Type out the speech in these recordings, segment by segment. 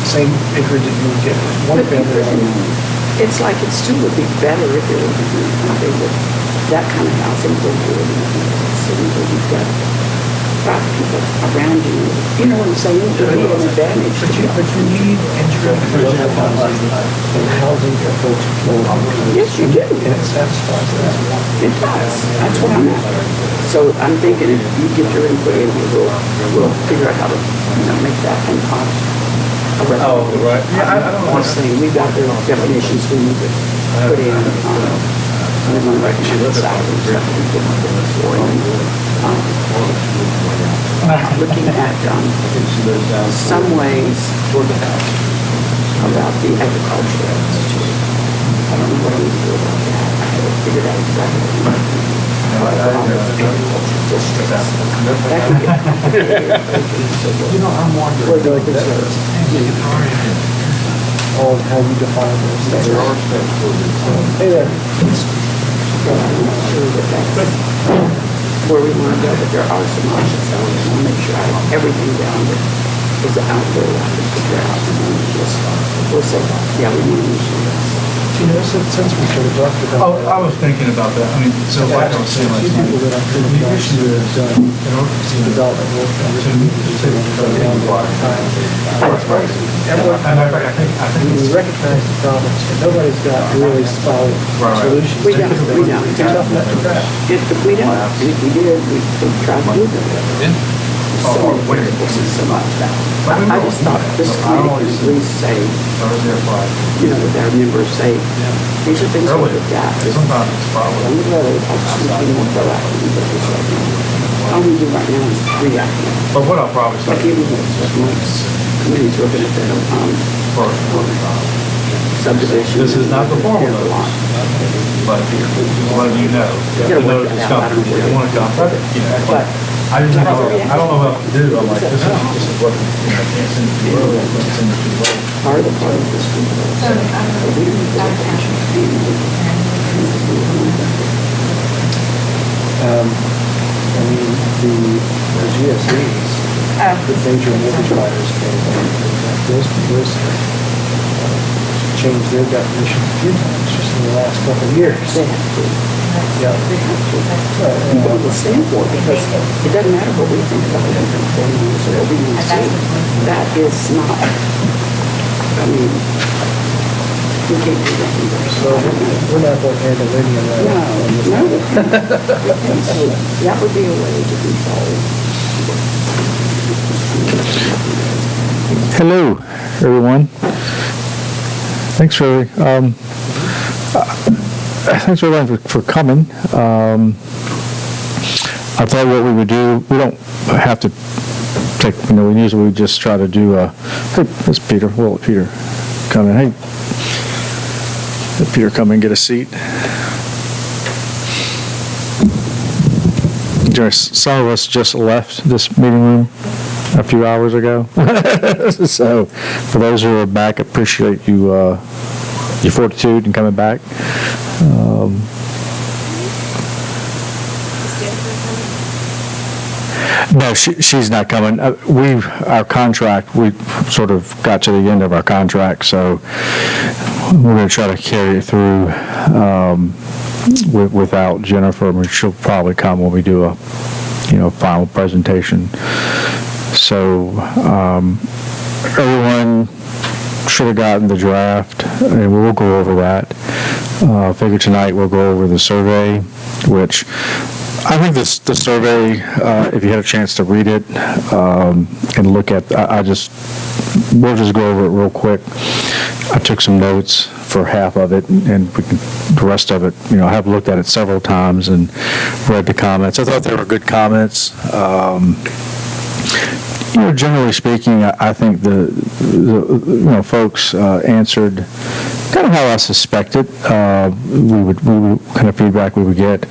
same acreage that you would get with one family. It's like it still would be better if it would be something with that kind of housing would be in a city where you've got five people around you. You know what I'm saying? It would be an advantage. But you need entry-level housing for folks who live on the Yes, you do. and it satisfies that. It does. That's what I'm after. So I'm thinking if you get your input in, we'll figure out how to, make that and Oh, right. Yeah, I don't I'm want to. saying, we've got the definitions we need to put in, minimum recommended salary, stuff we put before. Looking at, some ways about the agricultural institute. I don't know what I'm gonna do about that. I haven't figured out exactly. That could get complicated. I'm wondering, like this, on how you define those things. Hey there. But I'm not sure that that's where we want to go, but there are some options. I want to make sure I have everything down that is out there that I can figure out. And then we'll say, yeah, we want to use this. Since we sort of talked about. Oh, I was thinking about that. I mean, so like I was saying last night, People that I'm thinking the about issue is, in order to see the development work. That's right. Everyone, And I think we recognize the problems, but nobody's got really solid Right. solutions. We don't. It's a tough nut to crack. If we don't, and if we did, we'd try to do that. So many variables and so much that. I just thought this committee could at least say, Thursday or Friday. with our members say, these are things we Earlier. looked at. Sometimes it's On probably. the road, I just want to more proactive and get this right now. All we do right now is reactive. But what I'll probably say Like even once committee's looking at the, first, subdivision. This is not the formal Yeah, notice. lot. but letting you know, gotta the work notice is that out. I coming. don't If you want to come, But I don't know what to do. I'm like, this is what, I can't send it too early, I can't send it too late. part of this group. So, We don't need to look at I mean, the GSEs, the major mortgage buyers, those changed their definition a few times just in the last couple of years. They have to. Yeah. They have to. People will stand for it because it doesn't matter what we think about different things or what we want to see. That is not, I mean, we can't do that either. So we're not going to handle any of that. No. So that would be a way to control. Hello, everyone. Thanks for everyone for coming. I thought what we would do, we don't have to take, we usually just try to do hey, that's Peter. We'll let Peter come in. Hey, let Peter come and get a seat. Some of us just left this meeting room a few hours ago. So for those who are back, appreciate you, your fortitude in coming back. No, she's not coming. Our contract, we sort of got to the end of our contract, so we're going to try to carry it through without Jennifer. I mean, she'll probably come when we do a, final presentation. So everyone should have gotten the draft, and we'll go over that. I figure tonight we'll go over the survey, which I think the survey, if you had a chance to read it and look at, we'll just go over it real quick. I took some notes for half of it, and the rest of it, I have looked at it several times and read the comments. I thought they were good comments. Generally speaking, I think the folks answered kind of how I suspected we would kind of feedback we would get.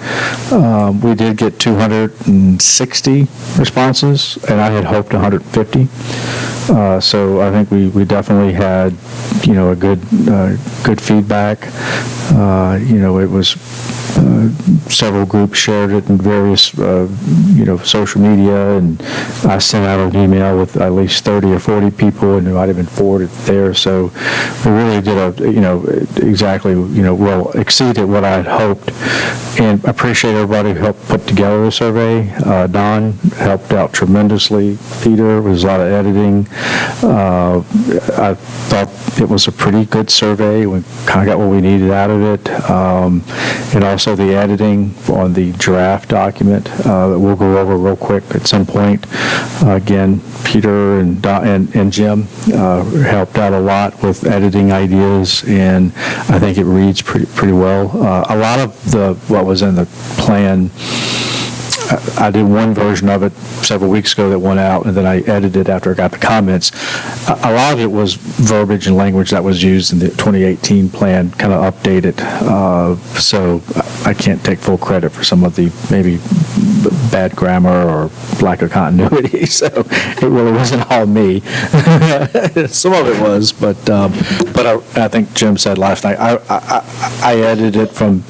We did get 260 responses, and I had hoped 150. So I think we definitely had a good feedback. It was several groups shared it in various, social media, and I sent out an email with at least 30 or 40 people, and it might have been forwarded there. So we really did exactly, well, exceeded what I had hoped. And I appreciate everybody who helped put together the survey. Don helped out tremendously. Peter, was a lot of editing. I thought it was a pretty good survey. We kind of got what we needed out of it. And also the editing on the draft document that we'll go over real quick at some point. Again, Peter and Don and Jim helped out a lot with editing ideas, and I think it reads pretty well. A lot of what was in the plan, I did one version of it several weeks ago that went out, and then I edited it after I got the comments. A lot of it was verbiage and language that was used in the 2018 plan, kind of updated. So I can't take full credit for some of the maybe bad grammar or lack of continuity. So it really wasn't all me. Some of it was, but I think Jim said last night, I edited it from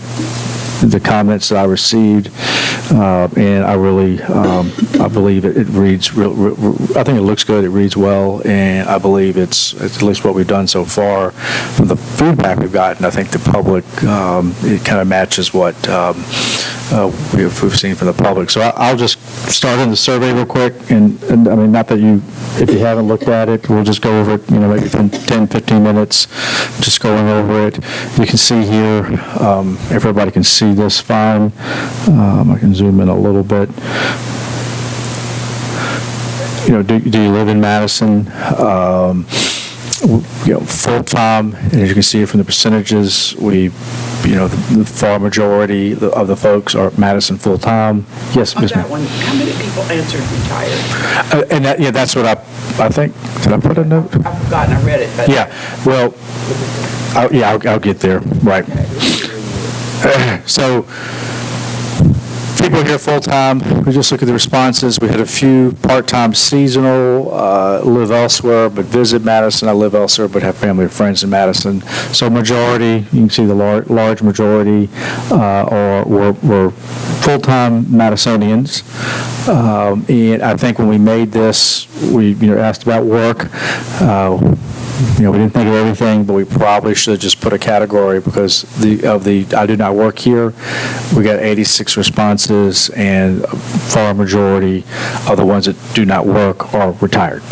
the comments that I received, and I really, I believe it reads I think it looks good, it reads well, and I believe it's at least what we've done so far. From the feedback we've gotten, I think the public, it kind of matches what we've seen from the public. So I'll just start in the survey real quick, and I mean, not that if you haven't looked at it, we'll just go over it, maybe 10, 15 minutes, just going over it. You can see here, everybody can see this fine. I can zoom in a little bit. Do you live in Madison? Full-time, and as you can see from the percentages, the far majority of the folks are Madison full-time. Yes, On Ms. that one, how many people answered retired? And that's what I think. Did I put a note? I've forgotten, I read it, but. Yeah, well, I'll get there, right. So, people here full-time, we just look at the responses. We had a few part-time seasonal, live elsewhere but visit Madison. I live elsewhere but have family or friends in Madison. So majority, you can see the large majority were full-time Madisonians. And I think when we made this, we asked about work. We didn't think of everything, but we probably should have just put a category because I do not work here. We got 86 responses, and far majority of the ones that do not work are retired.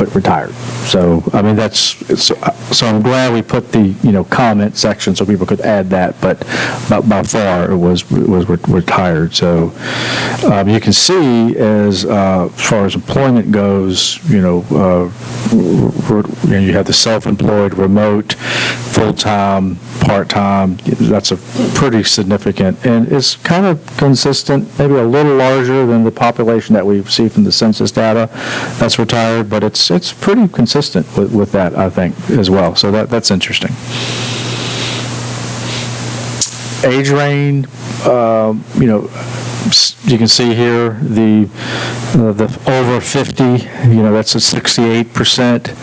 So, I mean, so I'm glad we put the, comment section so people could add that, but by far it was retired. So, you can see as far as employment goes, you have the self-employed, remote, full-time, part-time. That's a pretty significant, and it's kind of consistent, maybe a little larger than the population that we see from the census data that's retired, but it's pretty consistent with that, I think, as well. So that's interesting. Age range, you can see here the over 50, that's a 68%.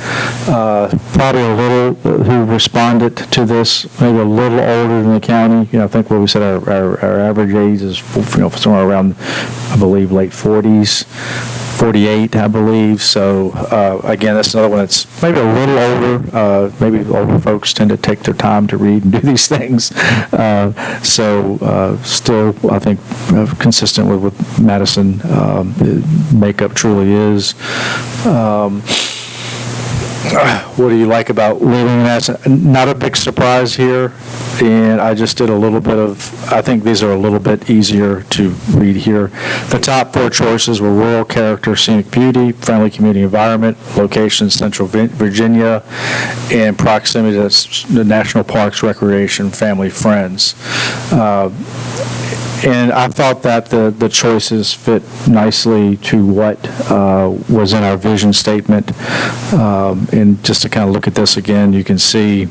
Probably a little who responded to this, maybe a little older than the county. I think what we said our average age is somewhere around, I believe, late 40s. 48, I believe. So again, that's another one that's maybe a little older. Maybe older folks tend to take their time to read and do these things. So still, I think consistent with what Madison makeup truly is. What do you like about living in Madison? Not a big surprise here, and I just did a little bit I think these are a little bit easier to read here. The top 4 choices were rural character, scenic beauty, friendly community environment, location Central Virginia, and proximity to the national parks, recreation, family, friends. And I thought that the choices fit nicely to what was in our vision statement. And just to kind of look at this again, you can see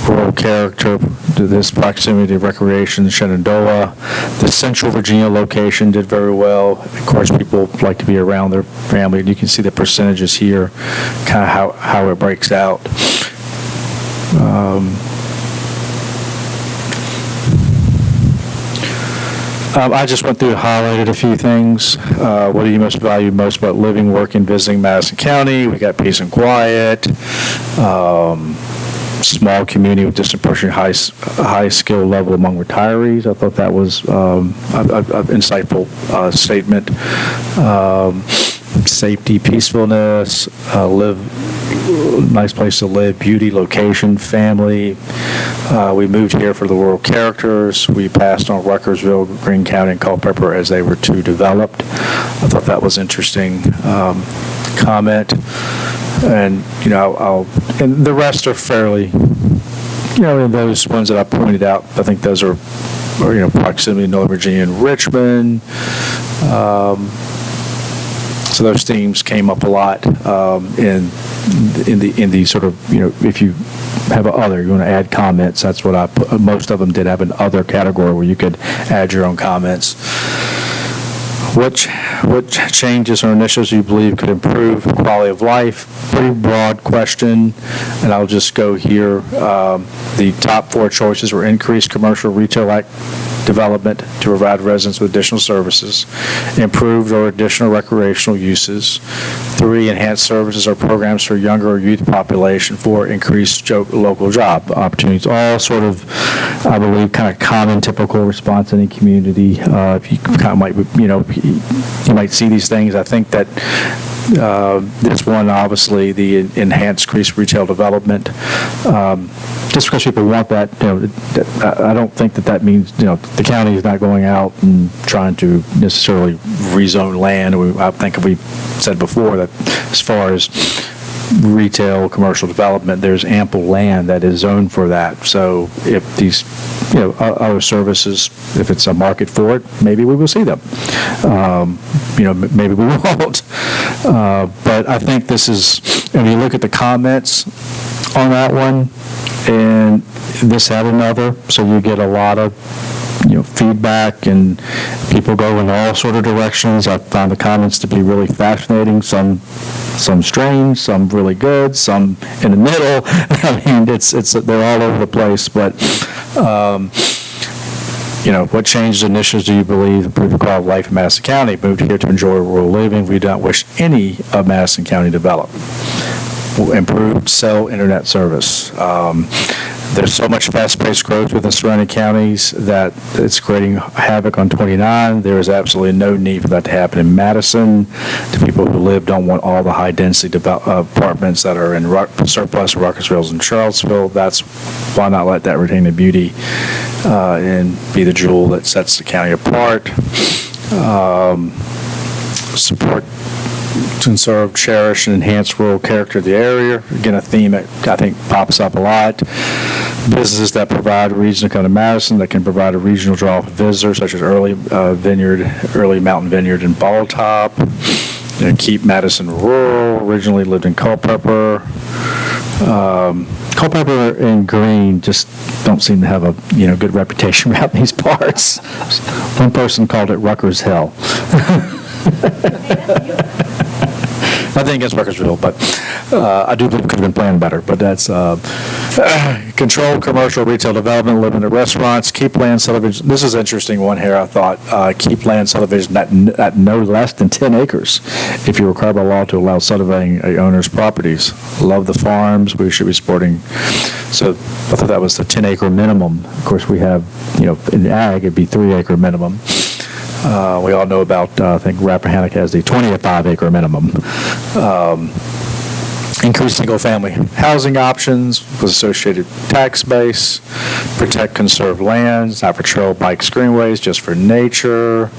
rural character, this proximity to recreation, Shenandoah. The Central Virginia location did very well. Of course, people like to be around their family, and you can see the percentages here, kind of how it breaks out. I just went through and highlighted a few things. What do you most value most about living, working, visiting Madison County? We got peace and quiet. Small community with disproportionately high skill level among retirees. I thought that was an insightful statement. Safety, peacefulness, nice place to live, beauty, location, family. We moved here for the rural characters. We passed on Ruckersville, Greene County, and Culpeper as they were too developed. I thought that was interesting comment. And, and the rest are fairly, in those ones that I pointed out, I think those are proximity to Northern Virginia and Richmond. So those themes came up a lot in the sort of, if you have you want to add comments, that's what I put. Most of them did have an other category where you could add your own comments. What changes or initiatives do you believe could improve quality of life? Pretty broad question, and I'll just go here. The top 4 choices were increased commercial retail development to provide residents with additional services, improved or additional recreational uses, 3, enhanced services or programs for younger or youth population, 4, increased local job opportunities. All sort of, I believe, kind of common, typical response in any community. If you kind of might, you might see these things. I think that this one, obviously, the enhanced increased retail development. Just because people want that, I don't think that means, the county is not going out and trying to necessarily rezone land. I think we said before that as far as retail, commercial development, there's ample land that is zoned for that. So if these, other services, if it's a market for it, maybe we will see them. Maybe we won't. But I think this is, if you look at the comments on that one, and this had another, so you get a lot of feedback, and people go in all sort of directions. I found the comments to be really fascinating, some strange, some really good, some in the middle. I mean, they're all over the place, but what changes and initiatives do you believe improve the quality of life in Madison County? Moved here to enjoy rural living. We don't wish any of Madison County to develop. Improved cell internet service. There's so much fast-paced growth within surrounding counties that it's creating havoc on 29. There is absolutely no need for that to happen in Madison. The people who live don't want all the high-density apartments that are in surplus in Ruckersville and Charlottesville. Why not let that retain the beauty and be the jewel that sets the county apart. Support to conserve, cherish, and enhance rural character of the area. Again, a theme that I think pops up a lot. Businesses that provide a reason to come to Madison, that can provide a regional draw for visitors, such as Early Mountain Vineyard in Balltop. Keep Madison rural. Originally lived in Culpeper. Culpeper and Greene just don't seem to have a good reputation around these parts. One person called it Rutgers Hill. Nothing against Ruckersville, but I do believe it could have been planned better. But that's control commercial retail development, limited restaurants, keep land subdivision. This is an interesting one here, I thought. Keep land subdivision at no less than 10 acres if you're required by law to allow subdividing a owner's properties. Love the farms. We should be supporting. So I thought that was the 10-acre minimum. Of course, we have, in ag, it'd be 3-acre minimum. We all know about, I think Rappahannock has the 25-acre minimum. Increase single-family housing options with associated tax base, protect conserved lands, not for trail, bikes, greenways, just for nature.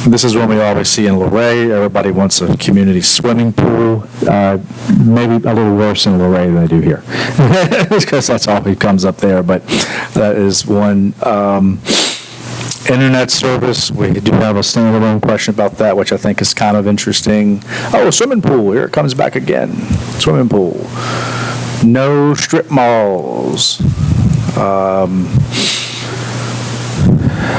This is one we always see in Luray. Everybody wants a community swimming pool. Maybe a little worse in Luray than they do here, because that's all that comes up there. But that is one. Internet service, we do have a standalone question about that, which I think is kind of interesting. Oh, swimming pool, here it comes back again. Swimming pool. No strip malls.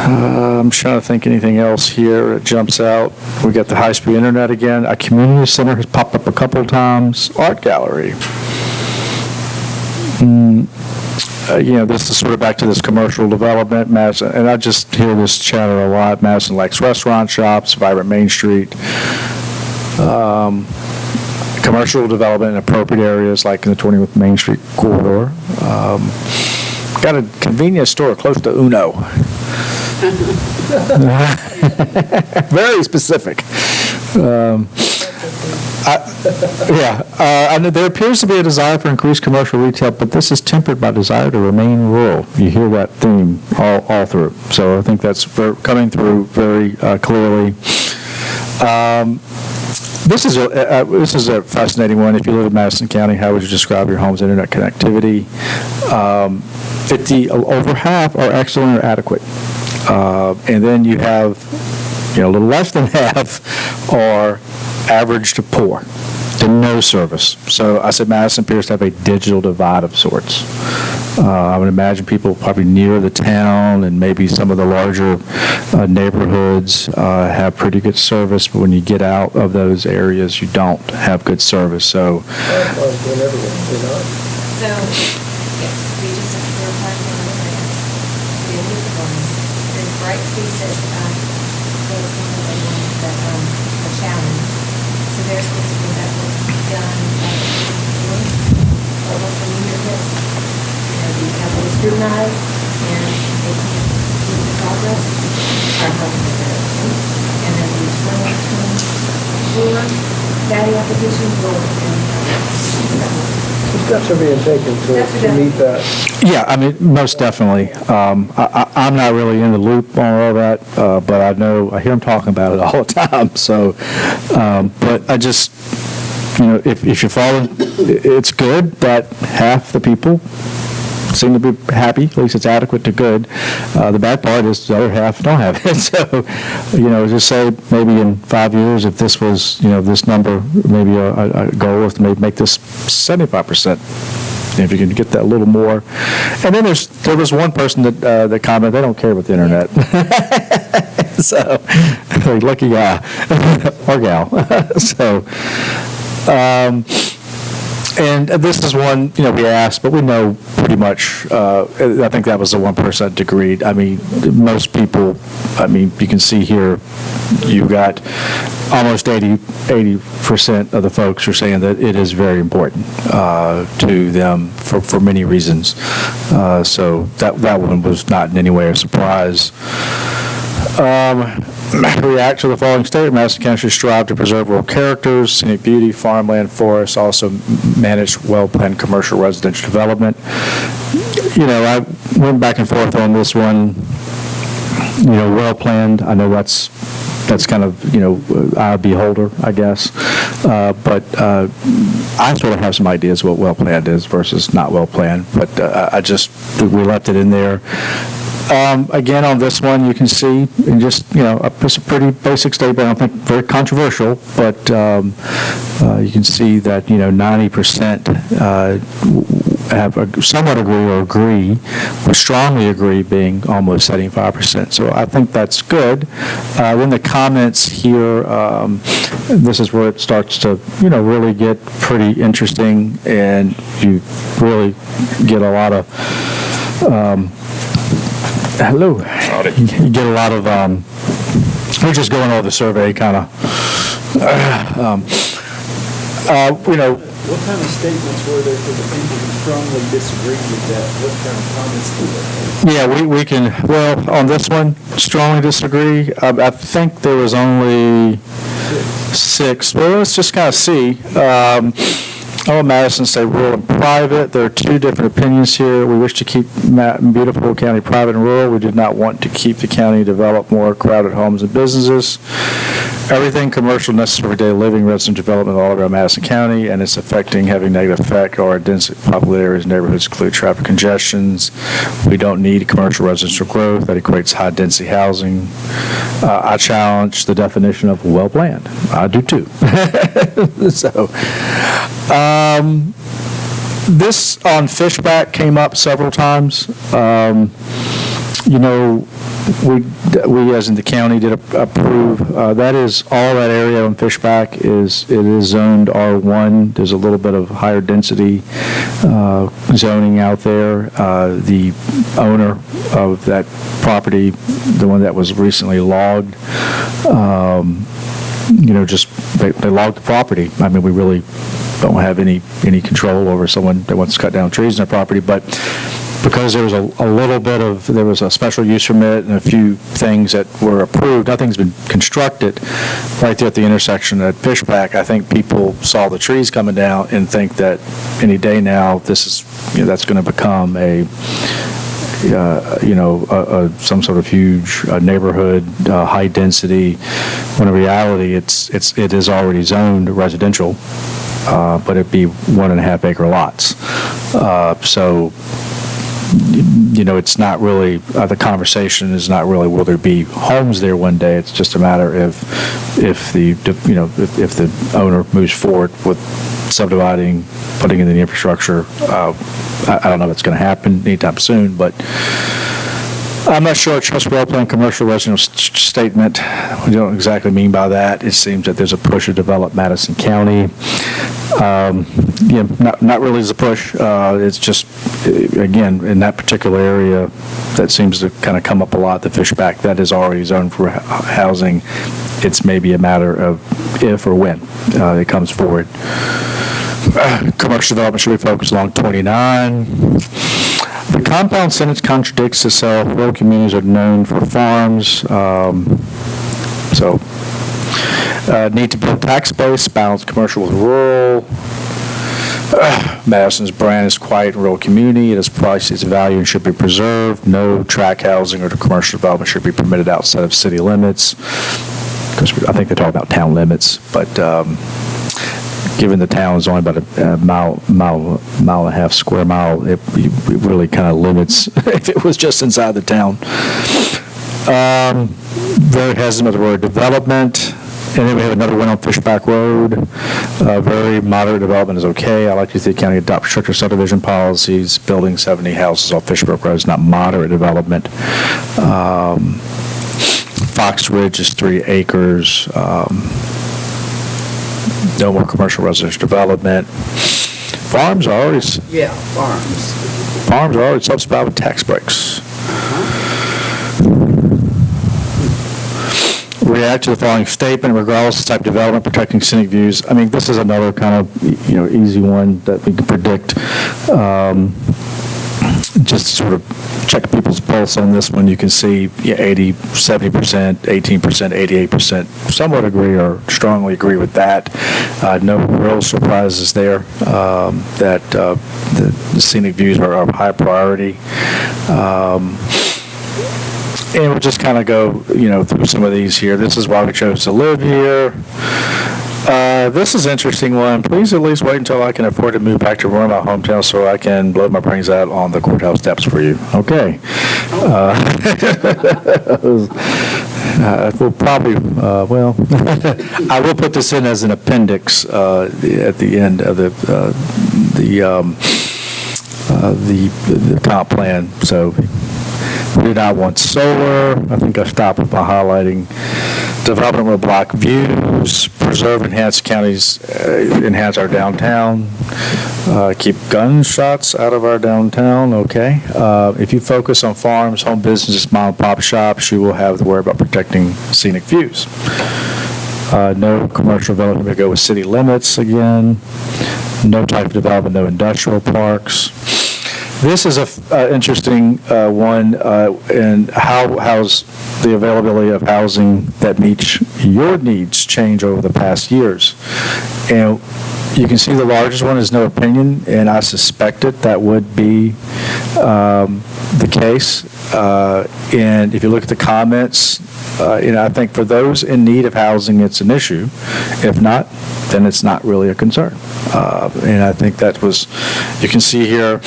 I'm trying to think anything else here that jumps out. We got the high-speed internet again. A community center has popped up a couple times. Art gallery. this is sort of back to this commercial development, Madison, and I just hear this chatter a lot. Madison likes restaurant shops, vibrant Main Street, commercial development in appropriate areas like in the 20th Main Street corridor. Got a convenience store close to Uno. Very specific. I know there appears to be a desire for increased commercial retail, but this is tempered by desire to remain rural. You hear that theme all through. So I think that's coming through very clearly. This is a fascinating one. If you live in Madison County, how would you describe your home's internet connectivity? Over half are excellent or adequate. And then you have, a little less than half are average to poor, to no service. So I said Madison appears to have a digital divide of sorts. I would imagine people probably near the town and maybe some of the larger neighborhoods have pretty good service, but when you get out of those areas, you don't have good service. So, Fireflies going everywhere, they're not. So, yes, we just have to verify the land. We have the ones. And Brightspeed says to us, those people that want that a challenge. So they're supposed to get that work done by the end of June. Or what's the new year list? We have those scrutinized and they can't do the progress. Our health is and then the 2024 data application will. Steps are being taken to meet that. yeah, I mean, most definitely. I'm not really in the loop on all that, but I hear them talking about it all the time. So, but I just, if you're following, it's good that half the people seem to be happy, at least it's adequate to good. The bad part is the other half don't have it. So, just say maybe in 5 years, if this was, this number, maybe a goal is to maybe make this 75%. If you can get that a little more. And then there was one person that commented, they don't care about the internet. So, lucky guy, or gal. So, and this is one, we asked, but we know pretty much, I think that was the 1% agreed. I mean, most people, you can see here, you got almost 80% of the folks are saying that it is very important to them for many reasons. So that one was not in any way a surprise. React to the following statement. Madison County should strive to preserve rural characters, scenic beauty, farmland, forests, also manage well-planned commercial residential development. I went back and forth on this one. Well-planned, I know that's kind of, eye of beholder, I guess. But I sort of have some ideas what well-planned is versus not well-planned, but we left it in there. Again, on this one, you can see, and just, it's a pretty basic statement, I don't think very controversial, but you can see that, 90% have somewhat agree, or strongly agree, being almost 75%. So I think that's good. Then the comments here, this is where it starts to, really get pretty interesting, and you really get a lot of, hello. You get a lot of, we're just going over the survey kind of, What kind of statements were there for the people who strongly disagreed with that? What kind of comments did they make? yeah, we can, well, on this one, strongly disagree. I think there was only 6. Well, let's just kind of see. Madison say rural and private. There are 2 different opinions here. We wish to keep beautiful county private and rural. We did not want to keep the county develop more crowded homes and businesses. Everything commercial necessary for daily living, residential development all around Madison County, and it's having negative effect on our densely populated areas, neighborhoods include traffic congestions. We don't need commercial residential growth that equates high density housing. I challenge the definition of well planned. I do too. So, this on Fishback came up several times. we as in the county did approve, that is, all that area on Fishback it is zoned R1. There's a little bit of higher density zoning out there. The owner of that property, the one that was recently logged, just they logged the property. I mean, we really don't have any control over someone that wants to cut down trees in their property, but because there was there was a special use permit and a few things that were approved, nothing's been constructed right there at the intersection at Fishback. I think people saw the trees coming down and think that any day now that's going to become some sort of huge neighborhood, high density, when in reality it is already zoned residential, but it'd be 1.5 acre lots. So, it's not really, the conversation is not really will there be homes there one day. It's just a matter if the owner moves forward with subdividing, putting in the infrastructure. I don't know if it's going to happen anytime soon, but I'm not sure. Trust well plan commercial residential statement. We don't exactly mean by that. It seems that there's a push to develop Madison County. Not really as a push. It's just, again, in that particular area, that seems to kind of come up a lot, the Fishback, that is already zoned for housing. It's maybe a matter of if or when it comes forward. Commercial development should be focused along 29. The compound sentence contradicts itself. Rural communities are known for farms. Need to build tax base, balance commercial with rural. Madison's brand is quiet and rural community. It has priced its value and should be preserved. No tract housing or commercial development should be permitted outside of city limits. Because I think they talk about town limits, but given the town is only about a mile and a half square mile, it really kind of limits if it was just inside the town. Very hesitant with the word development. And then we have another one on Fishback Road. Very moderate development is okay. I like to see the county adopt stricter subdivision policies. Building 70 houses off Fishback Road is not moderate development. Fox Ridge is 3 acres. No more commercial residential development. Farms are already subsidized with tax breaks. React to the following statement: regardless of type of development, protecting scenic views. I mean, this is another kind of easy one that we can predict. Just to sort of check people's pulse on this one, you can see 80, 70%, 18%, 88%. Some would agree or strongly agree with that. No real surprises there. That the scenic views are of high priority. And we'll just kind of go, through some of these here. This is why we chose to live here. This is an interesting one. Please at least wait until I can afford to move back to my hometown so I can blow my brains out on the courthouse steps for you. Okay. We'll probably, I will put this in as an appendix at the end of the comp plan. So we do not want solar. I think I stopped by highlighting development with block views, preserve, enhance counties, enhance our downtown, keep gunshots out of our downtown, okay. If you focus on farms, home businesses, mom and pop shops, you will have to worry about protecting scenic views. No commercial development, we go with city limits again. No type of development, no industrial parks. This is an interesting one, and how's the availability of housing that meets your needs change over the past years. And you can see the largest one is no opinion, and I suspected that would be the case. And if you look at the comments, I think for those in need of housing, it's an issue. If not, then it's not really a concern. And I think that was, you can see here,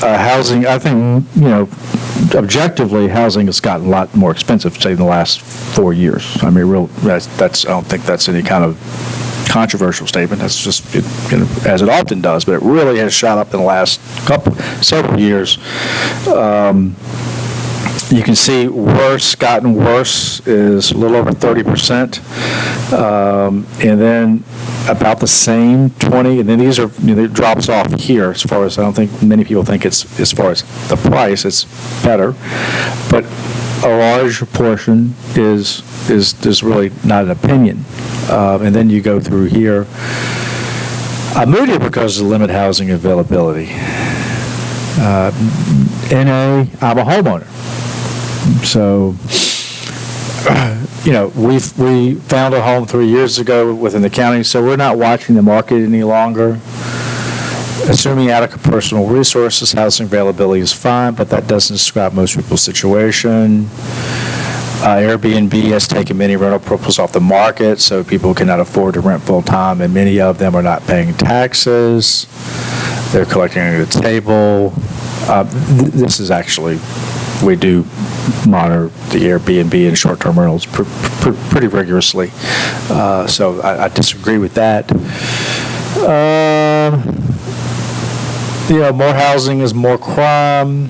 housing, I think, objectively, housing has gotten a lot more expensive, say, in the last 4 years. I mean, I don't think that's any kind of controversial statement. That's just, as it often does, but it really has shot up in the last several years. You can see gotten worse is a little over 30%. And then about the same 20, and then these are, it drops off here as far as, I don't think many people think it's, as far as the price, it's better. But a large portion is really not an opinion. And then you go through here. I moved here because of limited housing availability. I'm a homeowner. So, we found a home 3 years ago within the county, so we're not watching the market any longer. Assuming adequate personal resources, housing availability is fine, but that doesn't describe most people's situation. Airbnb has taken many rental proposals off the market, so people cannot afford to rent full-time, and many of them are not paying taxes. They're collecting under the table. This is actually, we do monitor the Airbnb and short-term rentals pretty rigorously. So I disagree with that. More housing is more crime.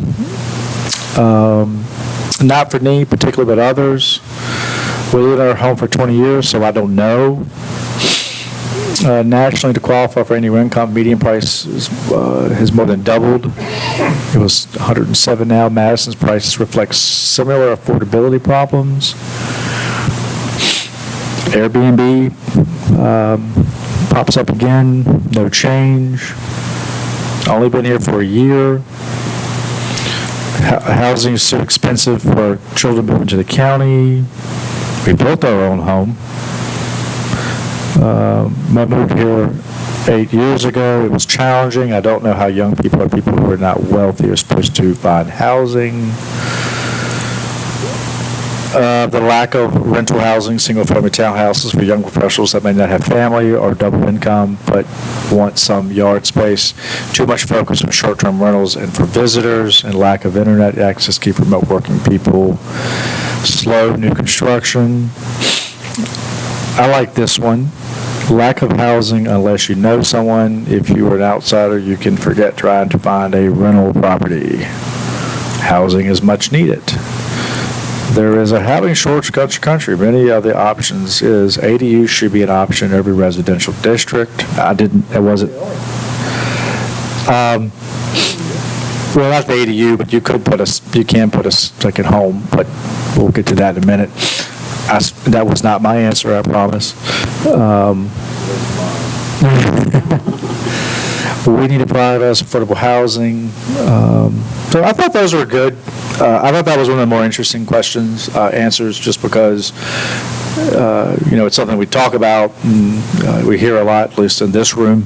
Not for me particularly, but others. We lived in our home for 20 years, so I don't know. Nationally, to qualify for any income, median price has more than doubled. It was 107 now. Madison's prices reflect similar affordability problems. Airbnb pops up again, no change. Only been here for a year. Housing is so expensive for children moving to the county. We built our own home. I moved here 8 years ago. It was challenging. I don't know how young people or people who are not wealthy are supposed to find housing. The lack of rental housing, single-family townhouses for young professionals that may not have family or double income but want some yard space. Too much focus on short-term rentals and for visitors, and lack of internet access keep remote working people. Slow new construction. I like this one. Lack of housing unless you know someone. If you are an outsider, you can forget trying to find a rental property. Housing is much needed. There is a housing shortage across the country. Many of the options is ADU should be an option in every residential district. It wasn't. Well, not the ADU, but you can put a second home, but we'll get to that in a minute. That was not my answer, I promise. We need to prioritize affordable housing. So I thought those were good. I thought that was one of the more interesting answers, just because, it's something we talk about, and we hear a lot, at least in this room,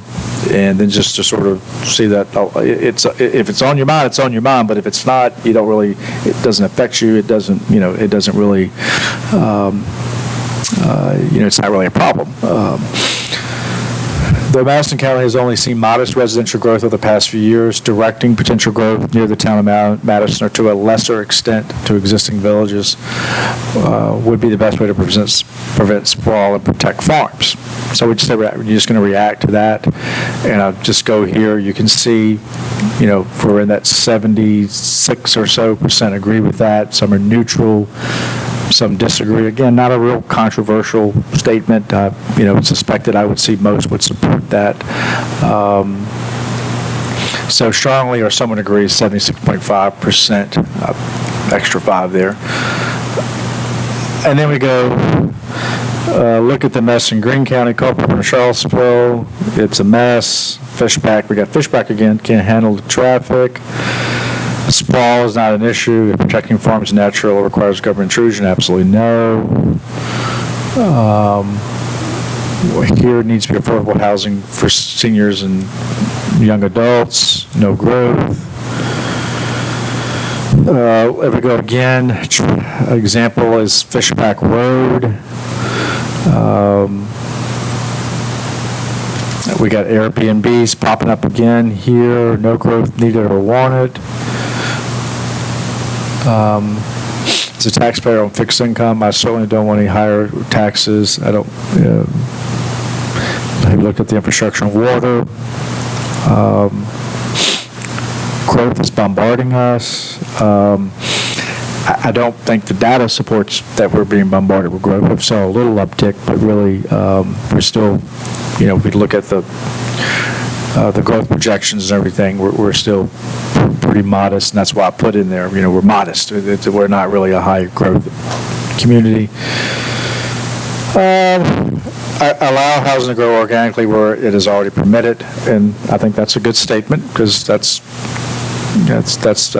and then just to sort of see that if it's on your mind, it's on your mind, but if it's not, it doesn't affect you, it doesn't really, it's not really a problem. Though Madison County has only seen modest residential growth over the past few years, directing potential growth near the town of Madison or to a lesser extent to existing villages would be the best way to prevent sprawl and protect farms. So we're just going to react to that. And I'll just go here. You can see, we're in that 76 or so % agree with that. Some are neutral. Some disagree. Again, not a real controversial statement. Suspected I would see most would support that. So strongly, or someone agrees, 76.5%, extra 5 there. And then we go look at the mess in Greene County, Culpeper, and Charlottesville. It's a mess. Fishback, we got Fishback again, can't handle the traffic. Sprawl is not an issue. If protecting farms natural or requires government intrusion, absolutely no. Here needs to be affordable housing for seniors and young adults, no growth. If we go again, example is Fishback Road. We got Airbnbs popping up again here, no growth needed or wanted. As a taxpayer on fixed income, I certainly don't want any higher taxes. I don't, have you looked at the infrastructure and water? Growth is bombarding us. I don't think the data supports that we're being bombarded with growth. We saw a little uptick, but really, we're still, if we look at the growth projections and everything, we're still pretty modest, and that's why I put in there, we're modest. We're not really a high growth community. Allow housing to grow organically where it is already permitted, and I think that's a good statement, because I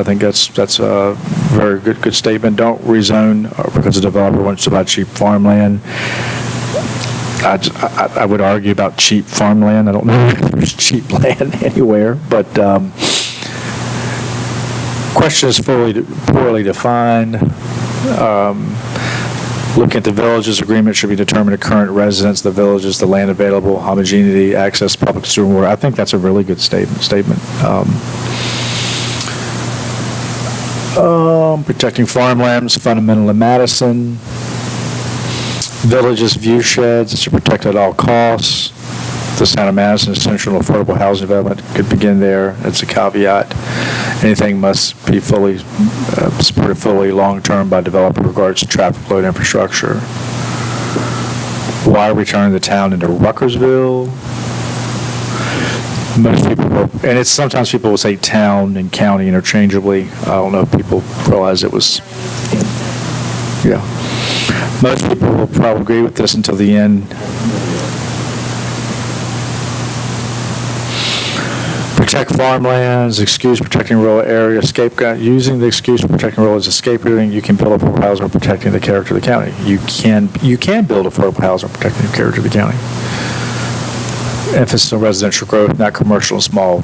think that's a very good statement. Don't rezone because a developer wants to buy cheap farmland. I would argue about cheap farmland. I don't know if there's cheap land anywhere, but question is poorly defined. Looking at the villages agreement should be determined at current residents, the villages, the land available, homogeneity, access, public sewer and water. I think that's a really good statement. Protecting farmlands, fundamental in Madison. Villages, view sheds, should protect at all costs. The Town of Madison Central Affordable Housing Development could begin there. That's a caveat. Anything must be fully supported fully long-term by developer regards to traffic flow and infrastructure. Why are we turning the town into Ruckersville? Most people will, and it's sometimes people will say town and county interchangeably. I don't know if people realize it was, yeah. Most people will probably agree with this until the end. Protect farmlands, excuse protecting rural areas, using the excuse for protecting rural as a scapegoating. You can build affordable housing or protecting the character of the county. You can build affordable housing or protecting the character of the county. Emphasis on residential growth, not commercial and small.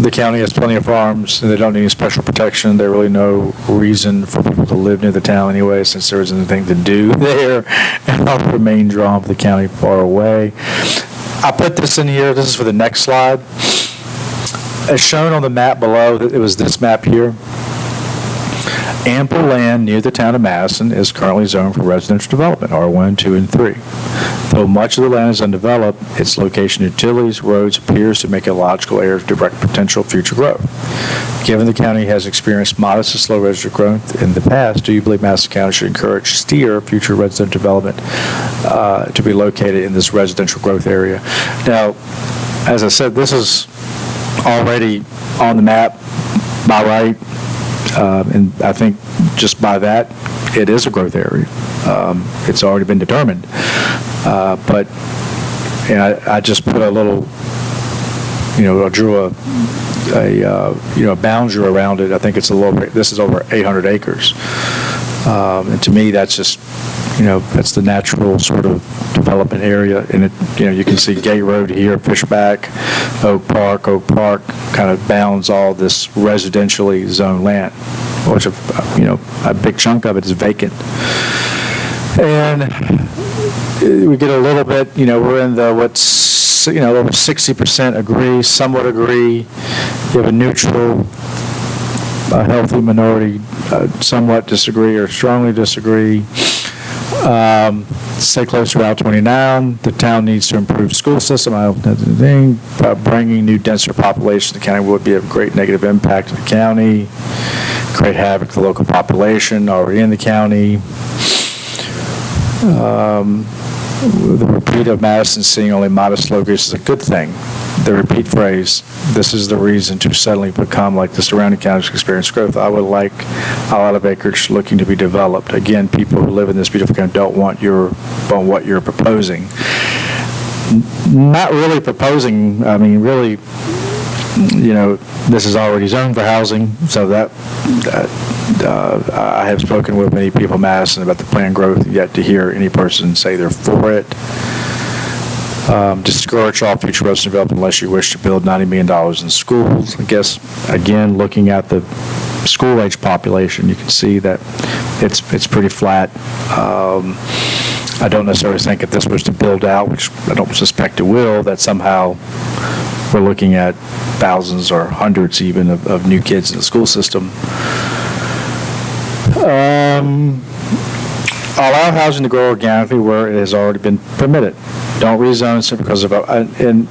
The county has plenty of farms, and they don't need any special protection. There's really no reason for people to live near the town anyway, since there isn't anything to do there, and offer the main draw of the county far away. I put this in here. This is for the next slide. As shown on the map below, it was this map here. Ample land near the town of Madison is currently zoned for residential development, R1, 2, and 3. Though much of the land is undeveloped, its location, utilities, roads appears to make a logical area of direct potential future growth. Given the county has experienced modest to slow residential growth in the past, do you believe Madison County should steer future residential development to be located in this residential growth area? Now, as I said, this is already on the map by right. And I think just by that, it is a growth area. It's already been determined. But I just put a little, I drew a boundary around it. I think it's this is over 800 acres. And to me, that's just, that's the natural sort of development area. And it, you can see Gate Road here, Fishback, Oak Park kind of bounds all this residentially zoned land, which, a big chunk of it is vacant. And we get a little bit, we're in the, over 60% agree, somewhat agree. You have a neutral, a healthy minority, somewhat disagree or strongly disagree. Stay close to Route 29. The town needs to improve school system. I don't know the thing. Bringing new denser population to the county would be a great negative impact to the county. Create havoc to the local population already in the county. The repeat of Madison seeing only modest slow increase is a good thing. The repeat phrase, this is the reason to suddenly become like the surrounding counties experience growth. I would like a lot of acreage looking to be developed. Again, people who live in this beautiful county don't want what you're proposing. Not really proposing, I mean, really, this is already zoned for housing, so that I have spoken with many people in Madison about the planned growth, yet to hear any person say they're for it. Discourage all future residential development unless you wish to build $90 million in schools. I guess, again, looking at the school-age population, you can see that it's pretty flat. I don't necessarily think if this was to build out, which I don't suspect it will, that somehow we're looking at thousands or hundreds even of new kids in the school system. Allow housing to grow organically where it has already been permitted. Don't rezone it because of, and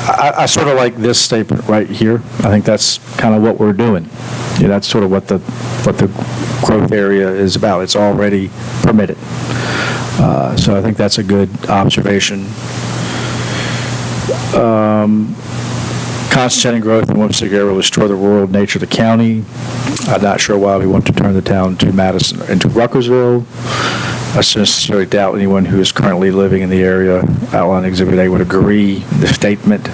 I sort of like this statement right here. I think that's kind of what we're doing. That's sort of what the growth area is about. It's already permitted. So I think that's a good observation. Concentrating growth in one particular area will restore the rural nature of the county. I'm not sure why we want to turn the town to Madison into Ruckersville. I sincerely doubt anyone who is currently living in the area outlined in Exhibit A would agree with the statement.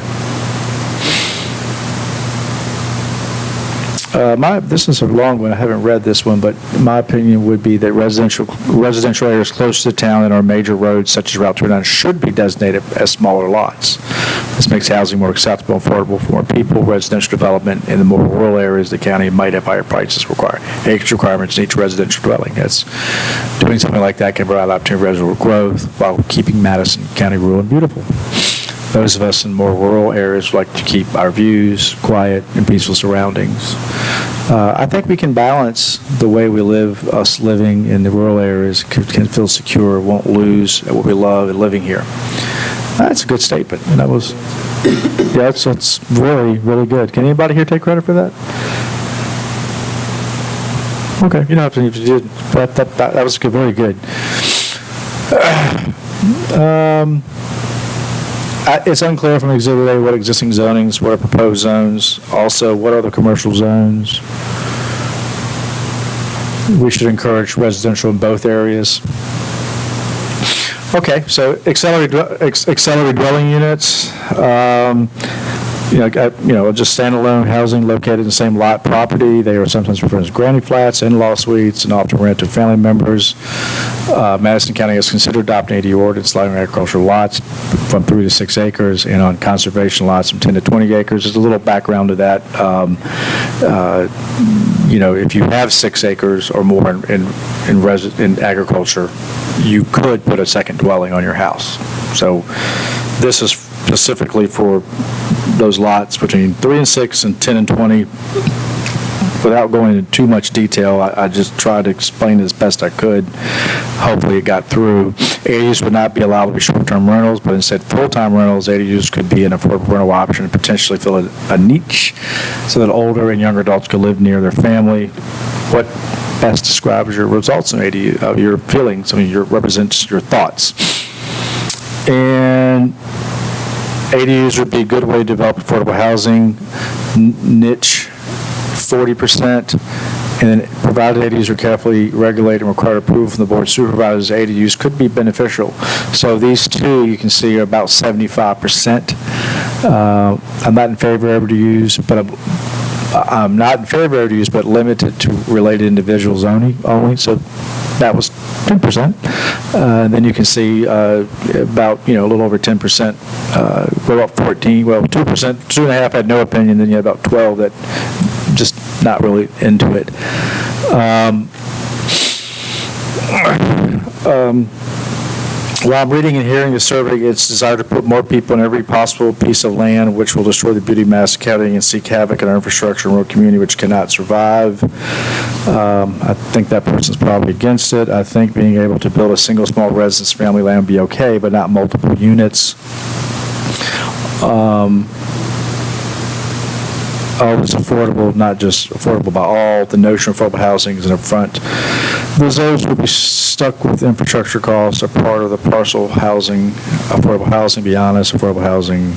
This is a long one. I haven't read this one, but my opinion would be that residential areas close to the town and our major roads, such as Route 29, should be designated as smaller lots. This makes housing more acceptable and affordable for more people. Residential development in the more rural areas of the county might have higher prices acreage requirements in each residential dwelling. Doing something like that can provide opportunity for residential growth while keeping Madison County rural and beautiful. Those of us in more rural areas like to keep our views quiet and peaceful surroundings. I think we can balance the way we live, us living in the rural areas can feel secure, won't lose what we love and living here. That's a good statement. And that was, yeah, that's really, really good. Can anybody here take credit for that? Okay, you don't have to, if you did, that was good, very good. It's unclear from Exhibit A what existing zonings, what are proposed zones, also what are the commercial zones. We should encourage residential in both areas. Okay, so accelerated dwelling units, just standalone housing located in the same lot property. They are sometimes referred as granny flats, in-law suites, and often rented to family members. Madison County has considered adopting ADU ordinance allowing agricultural lots from 3 to 6 acres and on conservation lots from 10 to 20 acres. There's a little background to that. If you have 6 acres or more in agriculture, you could put a second dwelling on your house. So this is specifically for those lots between 3 and 6 and 10 and 20. Without going into too much detail, I just tried to explain as best I could. Hopefully it got through. ADUs would not be allowed to be short-term rentals, but instead full-time rentals. ADUs could be an affordable rental option and potentially fill a niche so that older and younger adults could live near their family. What best describes your results in ADU, of your feelings, represents your thoughts. And ADUs would be a good way to develop affordable housing, niche 40%, and then provided ADUs are carefully regulated and require approval from the board of supervisors, ADUs could be beneficial. So these two, you can see, are about 75%. I'm not in favor of ADUs, but limited to related individuals only. So that was 10%. And then you can see about, a little over 10%, about 14, 2%, 2.5 had no opinion, then you had about 12 that just not really into it. While I'm reading and hearing the survey, it's desired to put more people in every possible piece of land which will destroy the beauty of Madison County and seek havoc in our infrastructure and rural community which cannot survive. I think that person's probably against it. I think being able to build a single small residence family land would be okay, but not multiple units. It's affordable, not just affordable by all. The notion of affordable housing is in the front. The zones will be stuck with infrastructure costs are part of the parcel housing, affordable housing. Be honest, affordable housing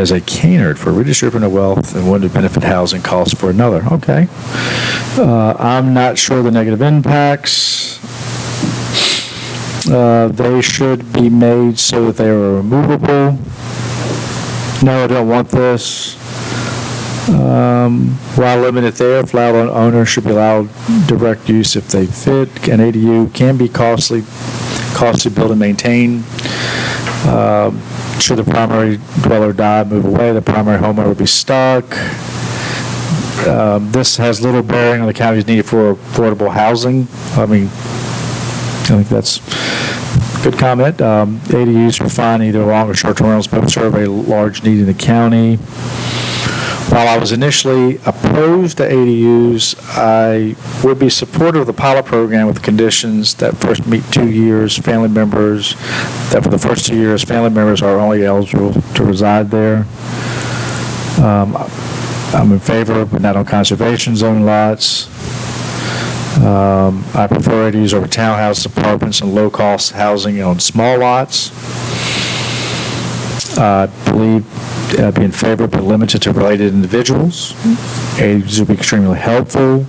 is a canard for redistributing of wealth and one to benefit housing costs for another. Okay. I'm not sure the negative impacts. They should be made so that they are removable. No, I don't want this. While limited there, flat owners should be allowed direct use if they fit. An ADU can be costly to build and maintain. Should the primary dweller die, move away, the primary homeowner would be stuck. This has little bearing on the county's need for affordable housing. I think that's a good comment. ADUs are fine, either long or short-term rentals, both serve a large need in the county. While I was initially opposed to ADUs, I would be supportive of the pilot program with conditions that first meet 2 years, family members, that for the first 2 years, family members are only eligible to reside there. I'm in favor, but not on conservation zone lots. I prefer ADUs over townhouse apartments and low-cost housing on small lots. I believe I'd be in favor, but limited to related individuals. ADUs would be extremely helpful.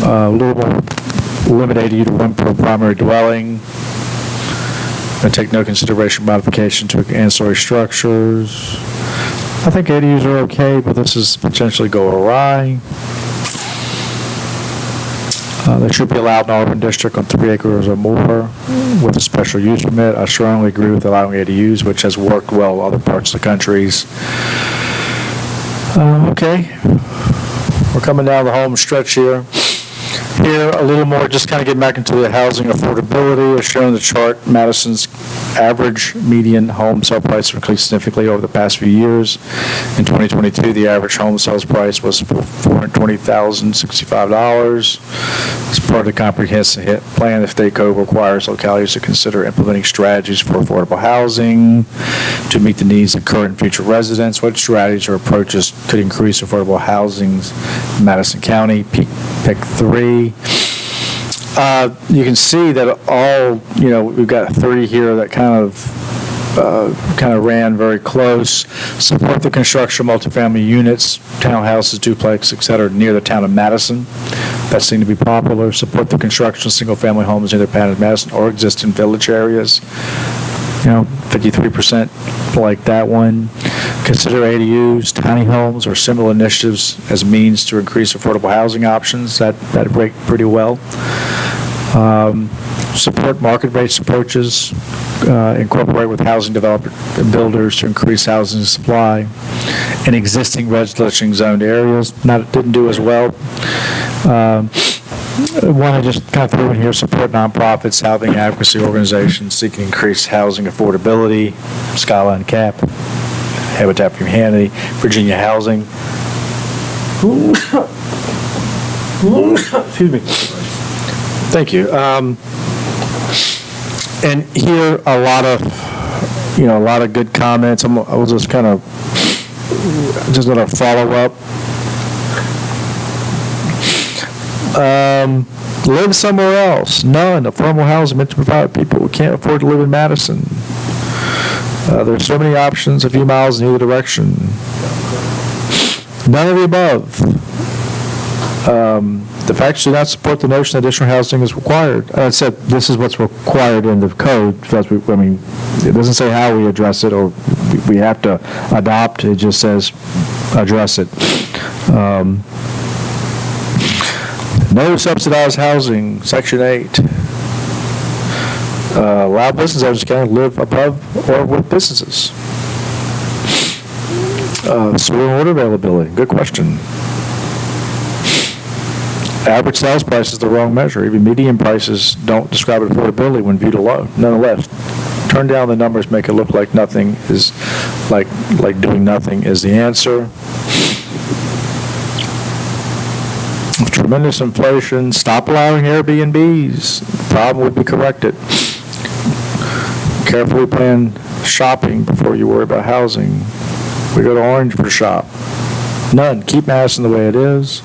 A little more, limit ADU to one per primary dwelling. And take no consideration modification to ancillary structures. I think ADUs are okay, but this is potentially go awry. They should be allowed in an urban district on 3 acres or more with a special use permit. I strongly agree with allowing ADUs, which has worked well in other parts of the countries. Okay, we're coming down the home stretch here. Here, a little more, just kind of getting back into the housing affordability. As shown in the chart, Madison's average median home sale price increased significantly over the past few years. In 2022, the average home sales price was $420,065. As part of the comprehensive plan, the state code requires localities to consider implementing strategies for affordable housing to meet the needs of current and future residents. What strategies or approaches could increase affordable housing in Madison County? Pick 3. You can see that all, we've got 30 here that kind of ran very close. Support the construction of multifamily units, townhouses, duplex, et cetera, near the town of Madison. That seemed to be popular. Support the construction of single-family homes near the town of Madison or existing village areas. 53% like that one. Consider ADUs, tiny homes, or similar initiatives as means to increase affordable housing options. That rate pretty well. Support market-based approaches. Incorporate with housing developers and builders to increase housing supply in existing residential zoned areas. Didn't do as well. One I just kind of threw in here, support nonprofits, housing advocacy organizations seeking increased housing affordability, Skyline CAP, Habitat for Humanity, Virginia Housing. Excuse me. Thank you. And here, a lot of good comments. I will just kind of, just going to follow up. Live somewhere else. None. Affordable housing meant to provide people who can't afford to live in Madison. There's so many options, a few miles in either direction. None of the above. The facts do not support the notion that additional housing is required. I said this is what's required in the code. It doesn't say how we address it or we have to adopt. It just says address it. No subsidized housing, Section 8. Allow business owners to live above or with businesses. Sewer and water availability, good question. Average sales price is the wrong measure. Even median prices don't describe affordability when viewed alone. Nonetheless, turn down the numbers, make it look like nothing is, like doing nothing is the answer. Tremendous inflation. Stop allowing Airbnbs. The problem would be corrected. Carefully plan shopping before you worry about housing. We go to Orange for shop. None. Keep Madison the way it is.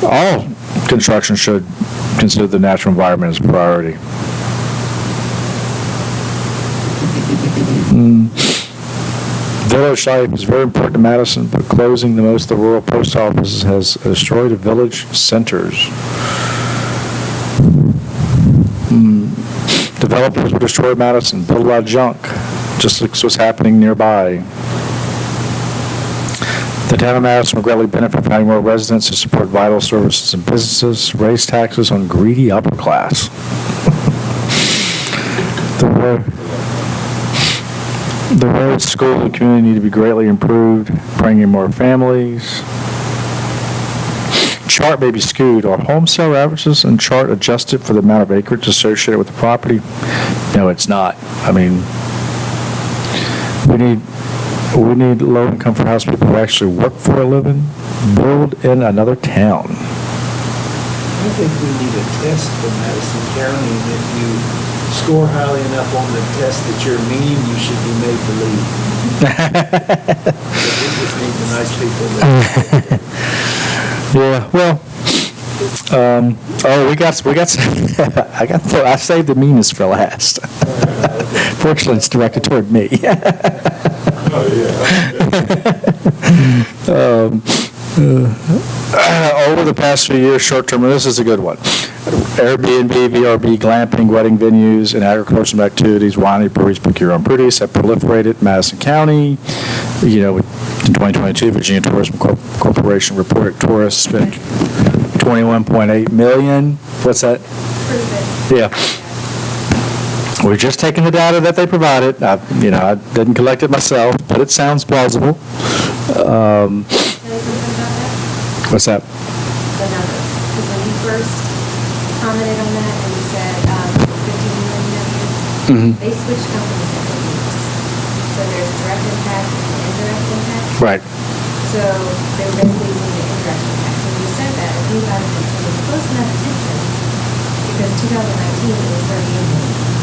All construction should consider the natural environment as a priority. Village life is very important to Madison, but closing the most of the rural post offices has destroyed the village centers. Developers will destroy Madison, build a lot of junk, just like what's happening nearby. The town of Madison will greatly benefit from having more residents to support vital services and businesses, raise taxes on greedy upper class. The roads, schools, and community need to be greatly improved, bringing more families. Chart may be skewed. Are home sale averages and chart adjusted for the amount of acreage associated with the property? No, it's not. I mean, we need We need low-income for house people who actually work for a living, build in another town. I think we need a test for Madison County, and if you score highly enough on the test that you're mean, you should be made to leave. We just need the nice people that. Yeah, well, I saved the meanest for last. Fortunately, it's directed toward me. Over the past few years, short-term, this is a good one. Airbnb, VRB, glamping, wedding venues, and agricultural activities, winery, breweries, procure and produce have proliferated in Madison County. You know, in 2022, Virginia Tourism Corporation reported tourists spent $21.8 million. What's that? Prove it. Yeah. We're just taking the data that they provided. I didn't collect it myself, but it sounds plausible. Tell you something about that? What's that? The numbers. Because when you first commented on that and you said it's 15 million of you, they switched companies every week. So there's direct impact and indirect impact. Right. So they were basically using the indirect impact. So when you said that, if you guys were paying close enough attention, because 2019 it was 38 million.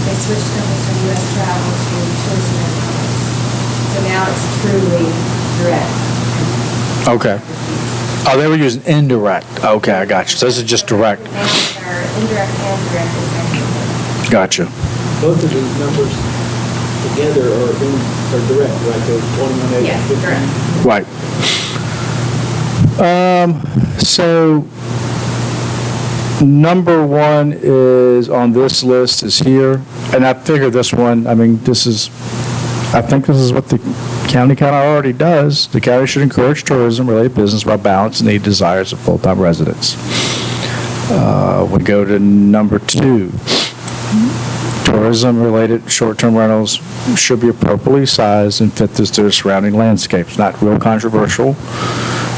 They switched companies from U.S. Travel to Tourism Enterprise. So now it's truly direct. Okay. Oh, they were using indirect. Okay, I got you. So this is just direct. Now our indirect and direct is actually. Gotcha. Both of these numbers together are direct, right? Those 21, 8, Yes, 15. correct. Right. So number one is on this list is here, and I figure this one, I think this is what the county kind of already does. The county should encourage tourism-related business by balancing the desires of full-time residents. We go to number two. Tourism-related short-term rentals should be appropriately sized and fit their surrounding landscapes. Not real controversial.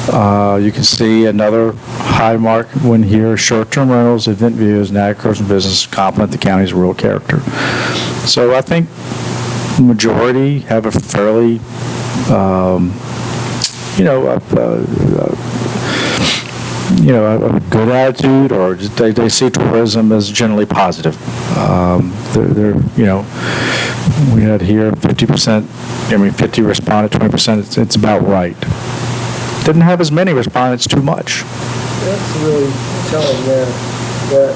You can see another high mark one here. Short-term rentals, event views, and agricultural business complement the county's rural character. So I think the majority have a fairly, a good attitude, or just they see tourism as generally positive. We had here 50%, 50 responded, 20%, it's about right. Didn't have as many respondents, too much. That's really telling there that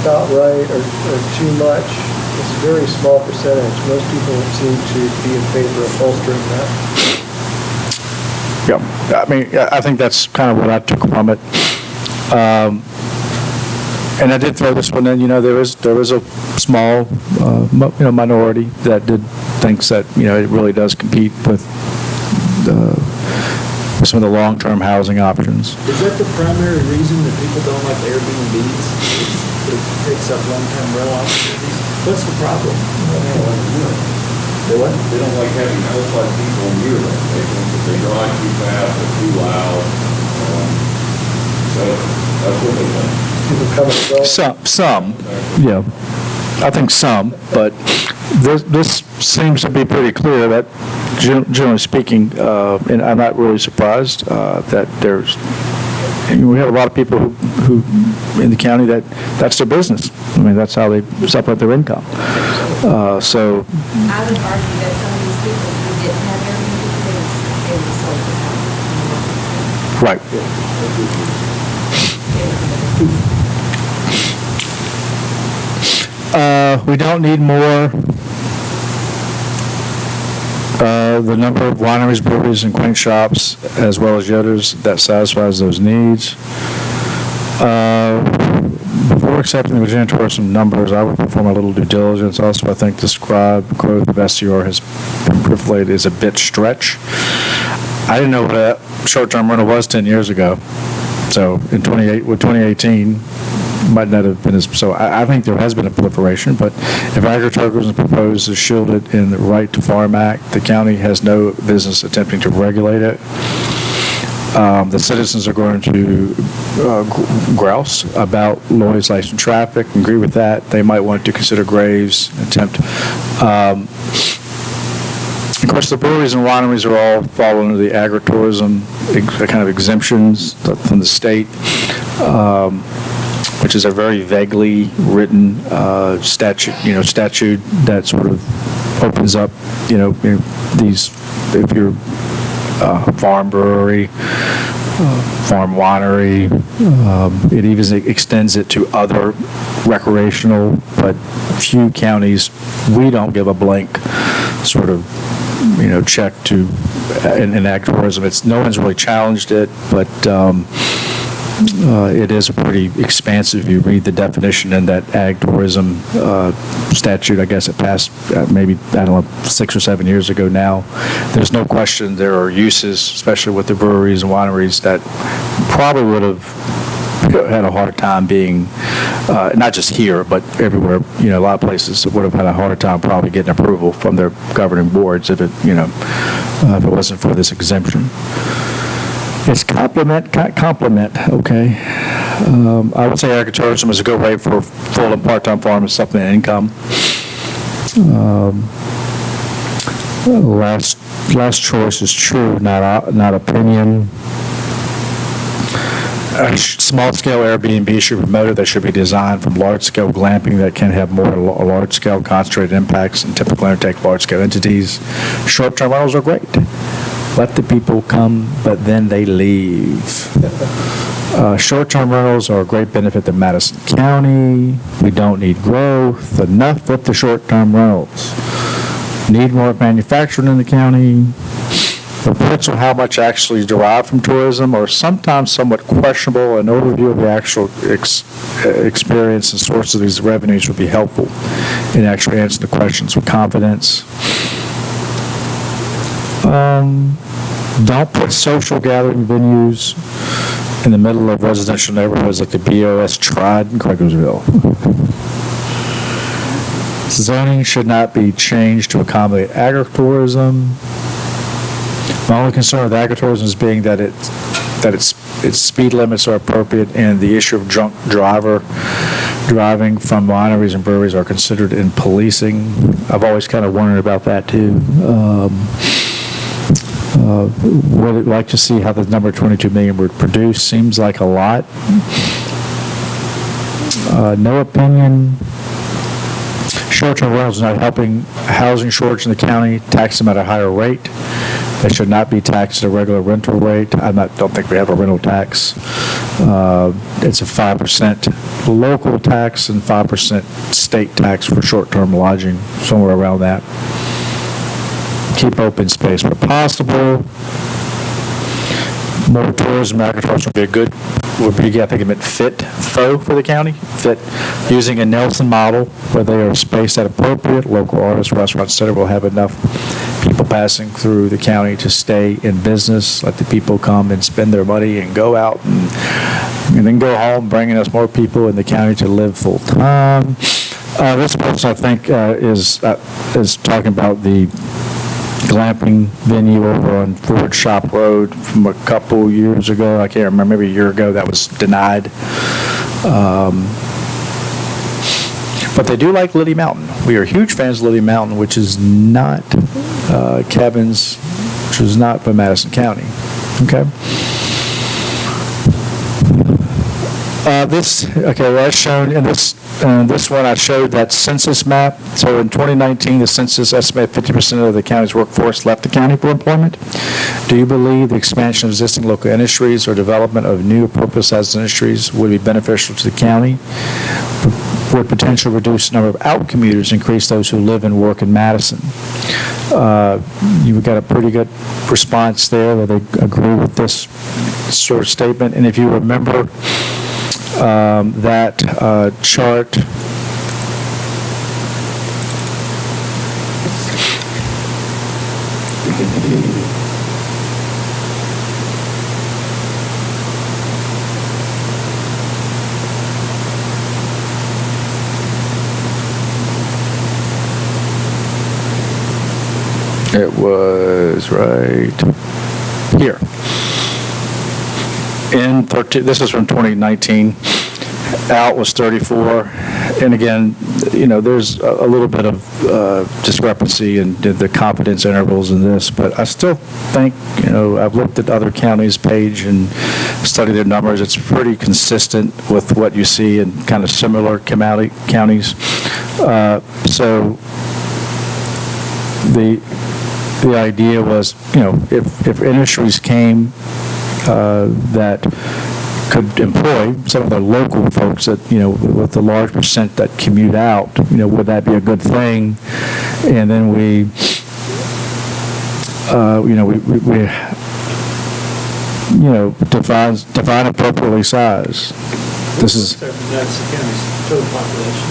about right or too much is a very small percentage. Most people seem to be in favor of bolstering that. Yeah, I think that's kind of what I took from it. And I did throw this one in, there was a small, minority that thinks that, it really does compete with some of the long-term housing options. Is that the primary reason that people don't like Airbnbs? It takes up long-term rental opportunities? What's the problem? They what? They don't like having outside people near them. They think that they drive too fast or too loud. So that's what they think. People come and go. Some, yeah. I think some, but this seems to be pretty clear that, generally speaking, and I'm not really surprised that we have a lot of people who in the county that's their business. That's how they supplement their income. So. I would argue that some of these people who didn't have Airbnb, they would sold this house. Right. We don't need more. The number of wineries, breweries, and quaint shops, as well as Yoder's, that satisfies those needs. Before accepting the Virginia tourism numbers, I would perform a little due diligence. Also, I think described growth of STR has been proliferated is a bit stretch. I didn't know what a short-term rental was 10 years ago. So in 2018, might not have been as, so I think there has been a proliferation, but if agritourism proposed is shielded in the Right to Farm Act, the county has no business attempting to regulate it. The citizens are going to grouse about noise, lights, and traffic. Agree with that. They might want to consider graves, attempt Of course, the breweries and wineries are all fall under the agritourism kind of exemptions from the state, which is a very vaguely written statute that sort of opens up, these, if you're a farm brewery, farm winery, it even extends it to other recreational, but few counties, we don't give a blank sort of, check to, in agritourism. No one's really challenged it, but it is a pretty expansive, you read the definition in that ag tourism statute, I guess it passed maybe, 6 or 7 years ago now. There's no question there are uses, especially with the breweries and wineries, that probably would have had a hard time being, not just here, but everywhere, a lot of places would have had a hard time probably getting approval from their governing boards if it wasn't for this exemption. It's complement, okay. I would say agritourism is a good way for full and part-time farmers to supplement income. Last choice is true, not opinion. Small-scale Airbnb should be promoted. They should be designed from large-scale glamping that can have more large-scale concentrated impacts and typically undertake large-scale entities. Short-term rentals are great. Let the people come, but then they leave. Short-term rentals are a great benefit to Madison County. We don't need growth. Enough with the short-term rentals. Need more manufacturing in the county. Reports on how much actually derived from tourism are sometimes somewhat questionable. An overview of the actual experience and sources of these revenues would be helpful in actually answering the questions with confidence. Don't put social gathering venues in the middle of residential neighborhoods like the BOS tried in Craigersville. Zoning should not be changed to accommodate agritourism. My only concern with agritourism is being that its speed limits are appropriate and the issue of drunk driving from wineries and breweries are considered in policing. I've always kind of wondered about that too. Would like to see how the number 22 million would produce. Seems like a lot. No opinion. Short-term rentals are not helping housing shortage in the county. Tax them at a higher rate. They should not be taxed at a regular rental rate. Don't think we have a rental tax. It's a 5% local tax and 5% state tax for short-term lodging, somewhere around that. Keep open space where possible. More tourism, agriculture would be, I think it meant FO for the county. Fit, using a Nelson model where they are spaced at appropriate. Local artists, restaurants, etc. will have enough people passing through the county to stay in business. Let the people come and spend their money and go out and then go home, bringing us more people in the county to live full time. This person, I think, is talking about the glamping venue over on Ford Shop Road from a couple years ago. I can't remember, maybe a year ago, that was denied. But they do like Lily Mountain. We are huge fans of Lily Mountain, which is not Kevin's, which is not from Madison County. Okay. As shown in this one, I showed that census map. So in 2019, the census estimated 50% of the county's workforce left the county for employment. Do you believe the expansion of existing local industries or development of new purpose-sized industries would be beneficial to the county? Would potentially reduce the number of out-commuters, increase those who live and work in Madison? You've got a pretty good response there where they agree with this sort of statement. And if you remember, that chart. It was right here. This is from 2019. Out was 34, and again, there's a little bit of discrepancy in the confidence intervals in this, but I still think, I've looked at other counties' page and studied their numbers. It's pretty consistent with what you see in kind of similar counties. So the idea was, if industries came that could employ some of the local folks that, with the large percent that commute out, would that be a good thing? And then we define appropriately size. This is, That's the county's total population.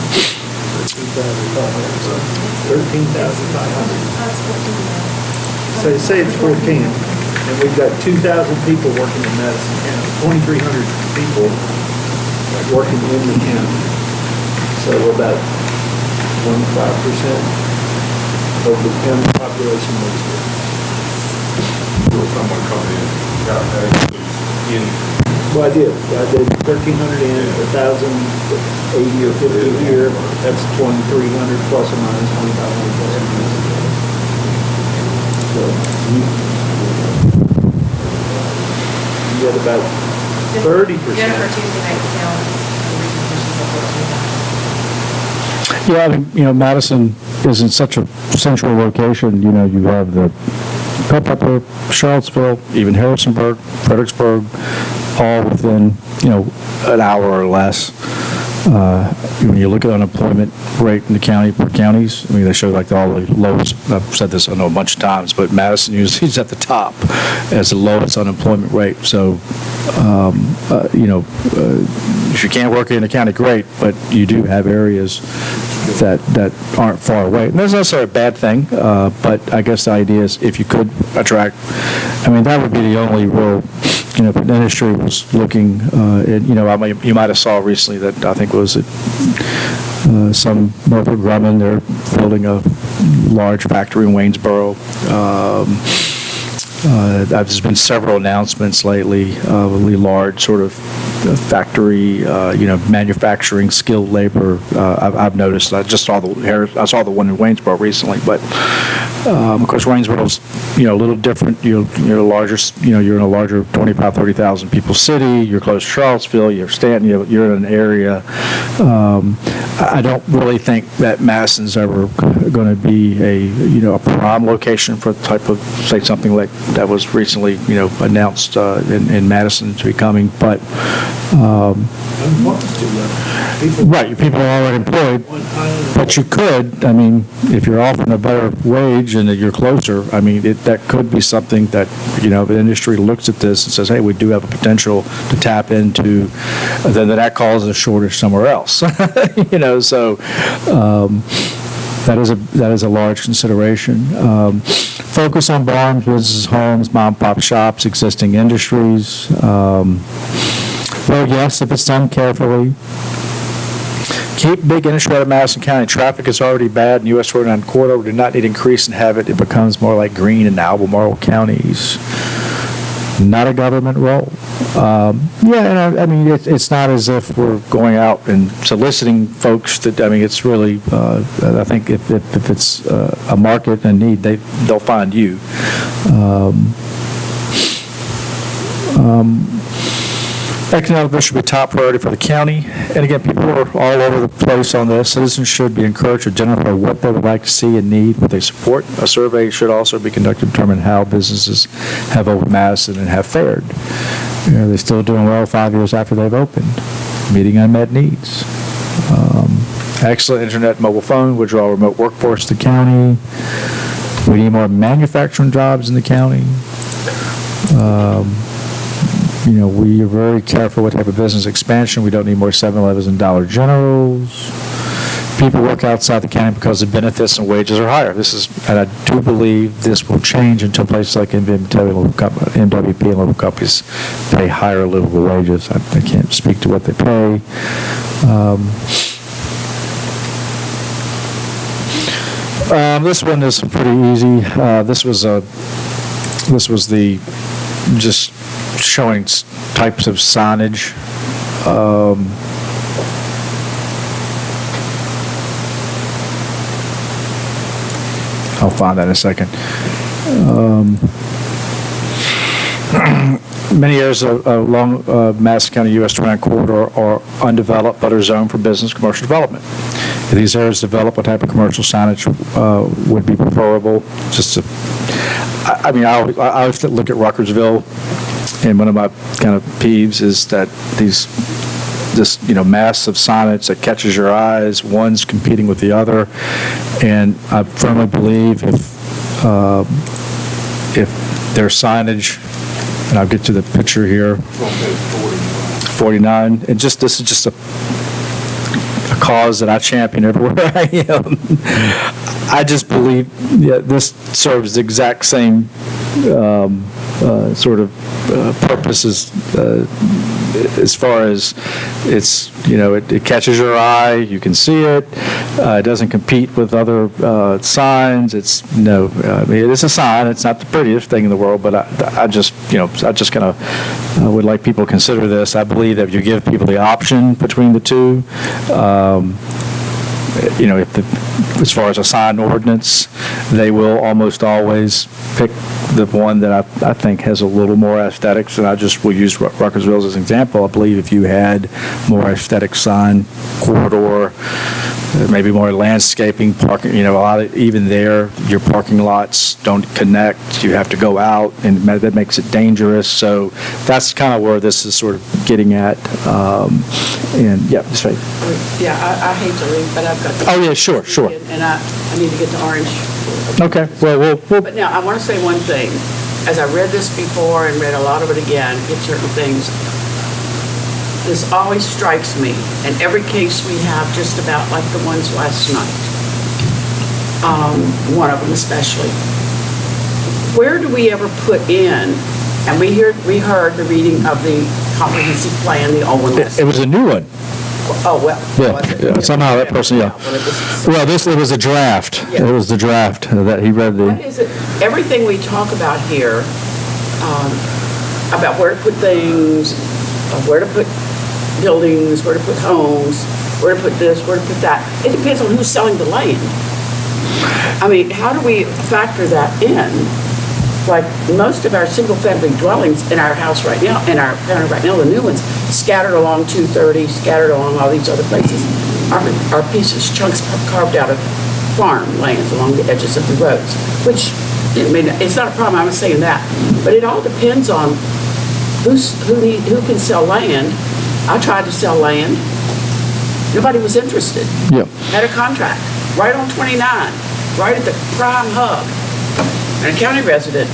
13,500. Say it's 14, and we've got 2,000 people working in Madison County, 2,300 people working in the county. So we're about 1.5% of the county population lives here. Will someone come in, Well, I did 1,300 in, 1,080 or 50 here, that's 2,300 plus or minus 2,500 plus or minus. So you got about 30%. Jennifer Tuesday night count, the yeah, Madison is in such a central location. You have the Culpeper, Charlottesville, even Harrisonburg, Fredericksburg, all within, an hour or less. When you look at unemployment rate in the counties, they show like all the lowest, I've said this I know a bunch of times, but Madison usually is at the top as the lowest unemployment rate. So, if you can't work in the county, great, but you do have areas that aren't far away. And that's not necessarily a bad thing, but I guess the idea is if you could attract, that would be the only real, if an industry was looking, you might have saw recently that I think was it some Northrop Grumman, they're building a large factory in Waynesboro. There's been several announcements lately of a really large sort of factory, manufacturing, skilled labor. I've noticed. I saw the one in Waynesboro recently, but of course Waynesboro's a little different. You're larger. You're in a larger 25,000, 30,000 people city. You're close to Charlottesville. You're Stanton. You're in an area. I don't really think that Madison's ever going to be a prime location for the type of, say, something like that was recently announced in Madison to be coming, but right, people are already employed, but you could, if you're offering a better wage and that you're closer, that could be something that, if an industry looks at this and says, hey, we do have a potential to tap into, then that causes a shortage somewhere else. So that is a large consideration. Focus on barns, businesses, homes, mom and pop shops, existing industries. Well, yes, if it's done carefully. Keep big industry out of Madison County. Traffic is already bad in US 49 corridor. We do not need to increase and have it becomes more like Greene and Albemarle counties. Not a government role. It's not as if we're going out and soliciting folks that, it's really, I think if it's a market and need, they'll find you. Economic development should be a top priority for the county. And again, people are all over the place on this. Citizens should be encouraged to identify what they would like to see and need, what they support. A survey should also be conducted to determine how businesses have opened Madison and have fared. Are they still doing well 5 years after they've opened? Meeting unmet needs. Excellent internet and mobile phone would draw a remote workforce to the county. We need more manufacturing jobs in the county. We are very careful what type of business expansion. We don't need more 7-Elevens and Dollar Generals. People work outside the county because the benefits and wages are higher. And I do believe this will change until places like MWP and local companies pay higher livable wages. I can't speak to what they pay. This one is pretty easy. This was just showing types of signage. I'll find that in a second. Many areas along Madison County US 29 corridor are undeveloped but are zoned for business commercial development. If these areas develop, what type of commercial signage would be preferable? Just to, I mean, I always look at Ruckersville, and one of my kind of peeves is that this mass of signage that catches your eyes, one's competing with the other, and I firmly believe if there's signage, and I'll get to the picture here, 49, and this is just a cause that I champion everywhere I am. I just believe this serves the exact same sort of purposes as far as it catches your eye, you can see it, it doesn't compete with other signs. It is a sign. It's not the prettiest thing in the world, but I just kind of would like people to consider this. I believe that if you give people the option between the two, as far as a sign ordinance, they will almost always pick the one that I think has a little more aesthetics, and I just will use Ruckersville as an example. I believe if you had more aesthetic sign corridor, maybe more landscaping, parking, a lot of, even there, your parking lots don't connect, you have to go out, and that makes it dangerous. So that's kind of where this is sort of getting at. And yeah, just right. Yeah, I hate to leave, but I've got to. Oh, yeah, sure. And I need to get to Orange. Okay, well, But now, I want to say one thing. As I read this before and read a lot of it again, get certain things, this always strikes me, and every case we have, just about like the ones last night, one of them especially, where do we ever put in, and we heard the reading of the comprehensive plan, the old one last it was a new one. Oh, well. Yeah, somehow that person, yeah. Well, it was a draft. Yeah. It was the draft that he read What is it, everything we talk about here, about where to put things, where to put buildings, where to put homes, where to put this, where to put that, it depends on who's selling the land. I mean, how do we factor that in? Like, most of our single-family dwellings in our house right now, in our county right now, the new ones, scattered along 230, scattered along all these other places, are pieces, chunks carved out of farm lands along the edges of the roads, which, I mean, it's not a problem, I'm not saying that, but it all depends on who can sell land. I tried to sell land. Nobody was interested. Yep. Had a contract, right on 29, right at the prime hub. And a county resident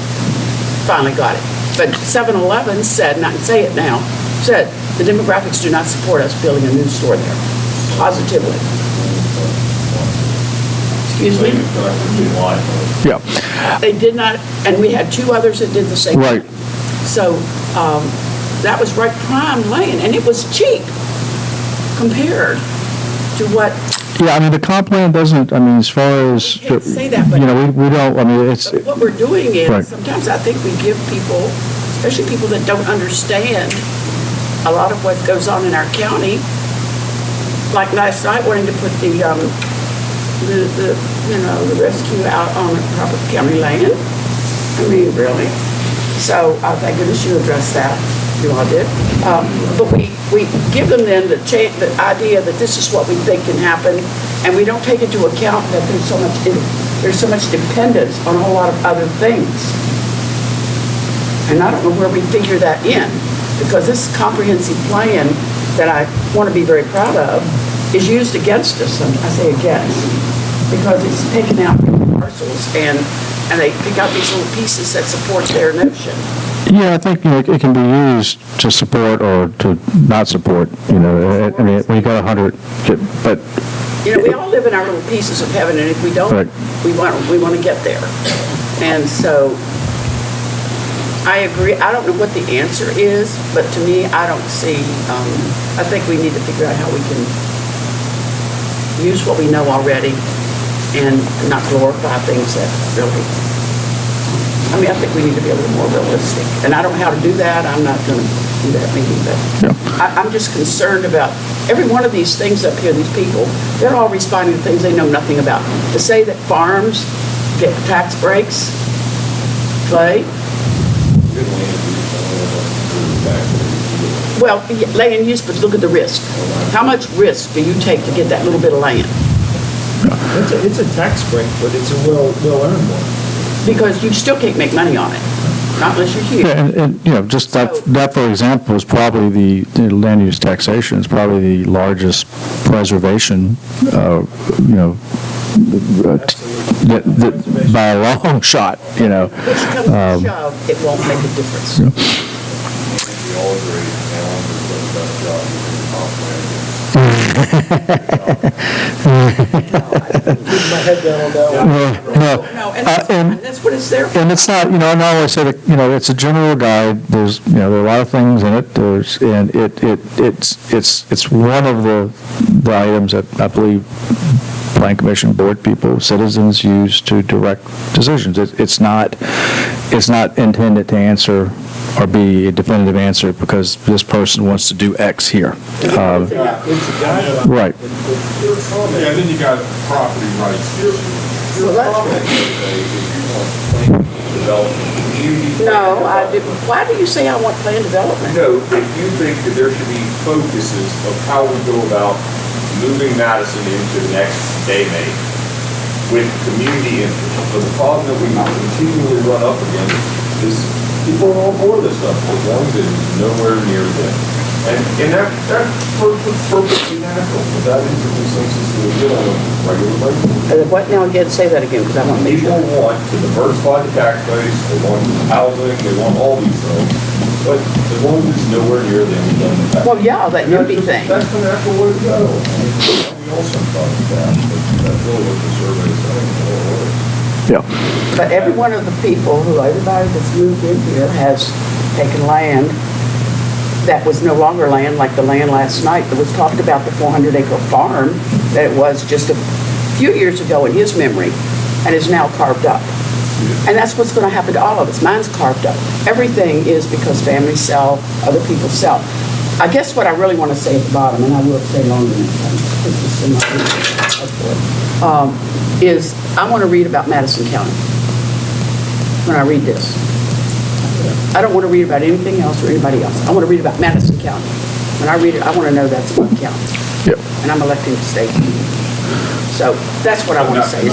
finally got it. But 7-Eleven said, and I can say it now, said the demographics do not support us building a new store there, positively. Excuse me? Yeah. They did not, and we had two others that did the same Right. thing. So that was right prime land, and it was cheap compared to what. Yeah, I mean, the comp plan doesn't, I mean, as far as, I can't say that, but- we don't, I mean, it's, But what we're doing is, Right. sometimes I think we give people, especially people that don't understand a lot of what goes on in our county, like last night, wanting to put the rescue out on proper county land. I mean, really? So, thank goodness you addressed that. You all did. But we give them then the idea that this is what we think can happen, and we don't take into account that there's so much dependence on a whole lot of other things. And I don't know where we figure that in, because this comprehensive plan that I want to be very proud of is used against us. I say against, because it's taken out parcels and they pick out these little pieces that support their notion. yeah, I think, it can be used to support or to not support, I mean, when you got 100, but, We all live in our little pieces of heaven, and if we don't, Right. we want to get there. And so, I agree. I don't know what the answer is, but to me, I don't see, I think we need to figure out how we can use what we know already and not glorify things that really, I mean, I think we need to be a little more realistic. And I don't know how to do that. I'm not going to do that maybe, but I'm just concerned about every one of these things up here, these people, they're all responding to things they know nothing about. To say that farms get the tax breaks? Clay? Good land use, I don't know about the tax. Well, land use, but look at the risk. How much risk do you take to get that little bit of land? It's a tax break, but it's a well-earned one. Because you still can't make money on it, not unless you're here. Yeah, and, you know, just that, for example, is probably the land use taxation is probably the largest preservation, you know, that by a long shot, you know. Push comes to shove, it won't make a difference. We all agree, Alan is the best job you can Keep my head down on that one. No, and that's fine. That's what it's there for. And it's not, you know, and I always say that, you know, it's a general guide. There's, you know, there are a lot of things in it. And it's one of the items that I believe Plan Commission board people, citizens use to direct decisions. It's not intended to answer or be a definitive answer because this person wants to do X here. It's a guideline. Right. Yeah, then you got property rights. Well, that's comment if you want plan development, community. No, I didn't. Why do you say I want plan development? No, if you think that there should be focuses of how we go about moving Madison into the next day make with community interest. But the problem that we continually run up against is people are on board with this stuff, as long as it is nowhere near them. And that's perfectly natural, but that is the consensus that we get on a regular basis. What now again? Say that again, because I want to make People sure. want to diversify the tax base, they want housing, they want all these things, but as long as it's nowhere near them, it doesn't matter. Well, yeah, that NIMBY thing. That's the natural way to go. We also thought of that, but that's really what the survey is saying. Yeah. But every one of the people everybody that's moved in here has taken land that was no longer land, like the land last night that was talked about, the 400-acre farm, that it was just a few years ago in his memory, and is now carved up. And that's what's going to happen to all of us. Mine's carved up. Everything is because families sell, other people sell. I guess what I really want to say at the bottom, and I will say longer than that, is I want to read about Madison County when I read this. I don't want to read about anything else or anybody else. I want to read about Madison County. When I read it, I want to know that's one county. Yep. And I'm electing the state. So that's what I want to say.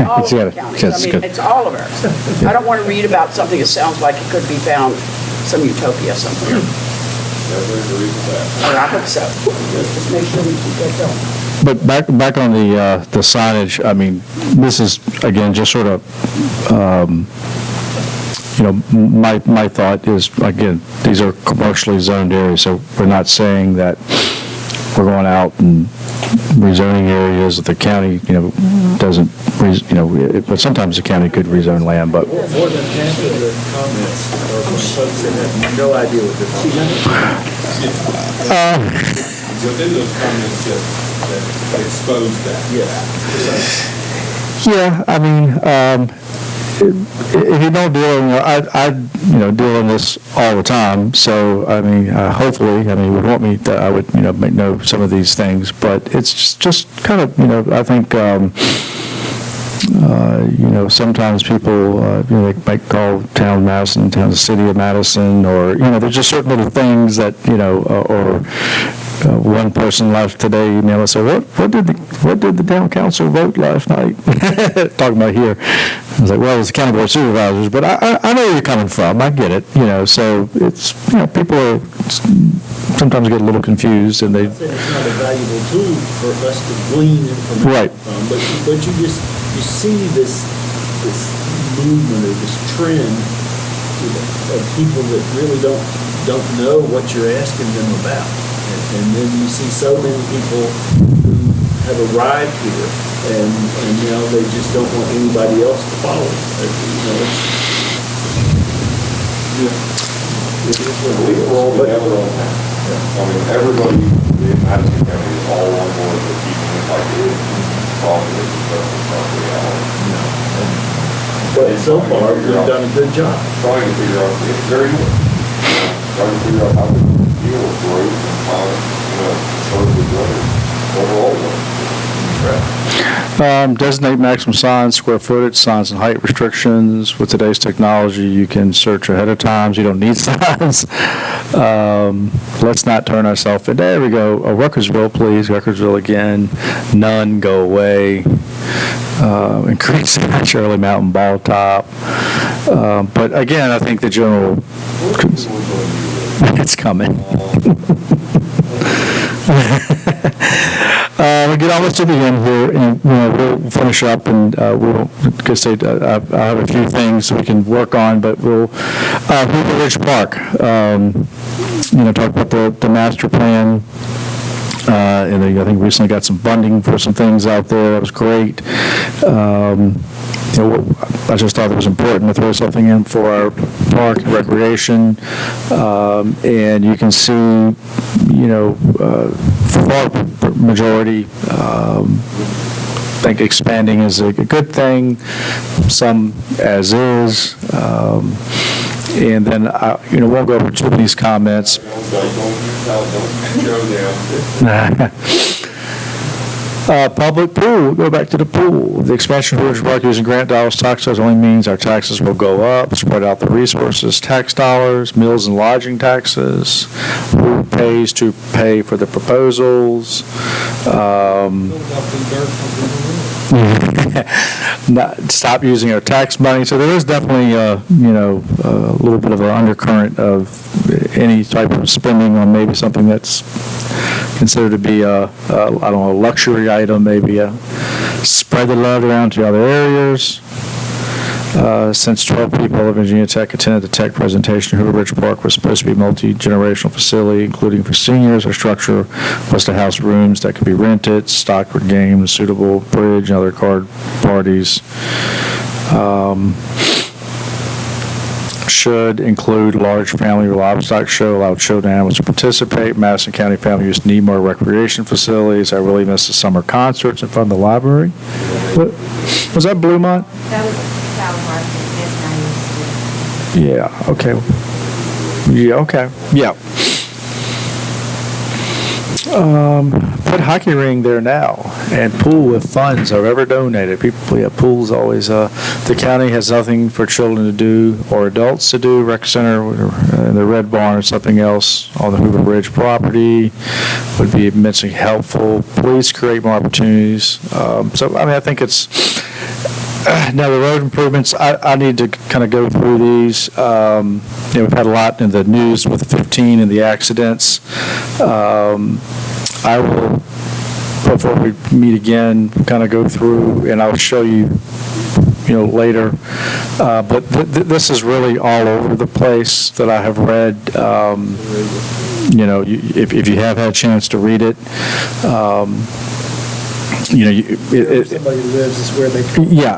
All of the counties. I mean, it's all of ours. I don't want to read about something that sounds like it could be found some utopia somewhere. Definitely agree with that. Or I hope so. Just make sure we keep that going. But back on the signage, I mean, this is, again, just sort of, you know, my thought is, again, these are commercially zoned areas, so we're not saying that we're going out and rezoning areas that the county, you know, doesn't, you know, but sometimes the county could rezone land, but. More than half of the comments are from folks that have no idea what they're talking about. Within those comments that expose that. Yes. Yeah, I mean, if you don't deal in, I you know, deal in this all the time, so, I mean, hopefully, I mean, would want me that I would, you know, know some of these things, but it's just kind of, you know, I think, you know, sometimes people, you know, they might call town Madison, town the city of Madison, or, you know, there's just certain little things that, you know, or one person left today, email us, said, what did the town council vote last night? Talking about here. I was like, well, it was the county board of supervisors, but I know where you're coming from. I get it, you know, so it's, you know, people are sometimes get a little confused and they. It's not a valuable tool for us to glean information Right. from, but you see this movement or this trend of people that really don't know what you're asking them about. And then you see so many people who have arrived here and you know, they just don't want anybody else to follow. You know, it is what it is. We're all together on that. I mean, everybody in Madison County is all on board with keeping it like it is, property, property out. But so far, we've done a good job. Trying to figure out, it's very good. Trying to figure out how to deal with growth and how, you know, serve the growth overall. Designate maximum signs, square footage, signs and height restrictions. With today's technology, you can search ahead of time, so you don't need signs. Let's not turn ourselves in. There we go. Ruckersville, please. Ruckersville again. None, go away. Increase Shirley Mountain Ball Top. But again, I think the general, it's coming. We'll get almost to the end here, and we'll finish up, and we'll, because I have a few things we can work on, but we'll, Hoover Ridge Park, talk about the master plan. And I think recently got some funding for some things out there. That was great. I just thought it was important to throw something in for our park and recreation. And you can see, far majority, think expanding is a good thing, some as is. And then, won't go over too many comments. Public pool, we'll go back to the pool. The expansion of Ridge Park using grant dollars, tax dollars only means our taxes will go up, spread out the resources, tax dollars, meals and lodging taxes, who pays to pay for the proposals. Stop using our tax money. So there is definitely, a little bit of an undercurrent of any type of spending on maybe something that's considered to be a luxury item, maybe spread the love around to other areas. Since 12 people at Virginia Tech attended the tech presentation, Hoover Ridge Park was supposed to be a multi-generational facility, including for seniors. Our structure was to house rooms that could be rented, stocked with games, suitable bridge, and other card parties. Should include large family livestock show, allowed show animals to participate. Madison County families need more recreation facilities. I really miss the summer concerts in front of the library. What, was that Bluemont? That was Flower Market, that's not used to. Yeah, okay. Yeah. Put hockey ring there now, and pool with funds are ever donated. Pool's always, the county has nothing for children to do or adults to do. Rec Center in the Red Barn or something else on the Hoover Ridge property would be immensely helpful. Please create more opportunities. I think it's, now the road improvements, I need to kind of go through these. We've had a lot in the news with 15 and the accidents. I will, before we meet again, kind of go through, and I'll show you, later. But this is really all over the place that I have read. If you have had a chance to read it, somebody lives is where they. Yeah,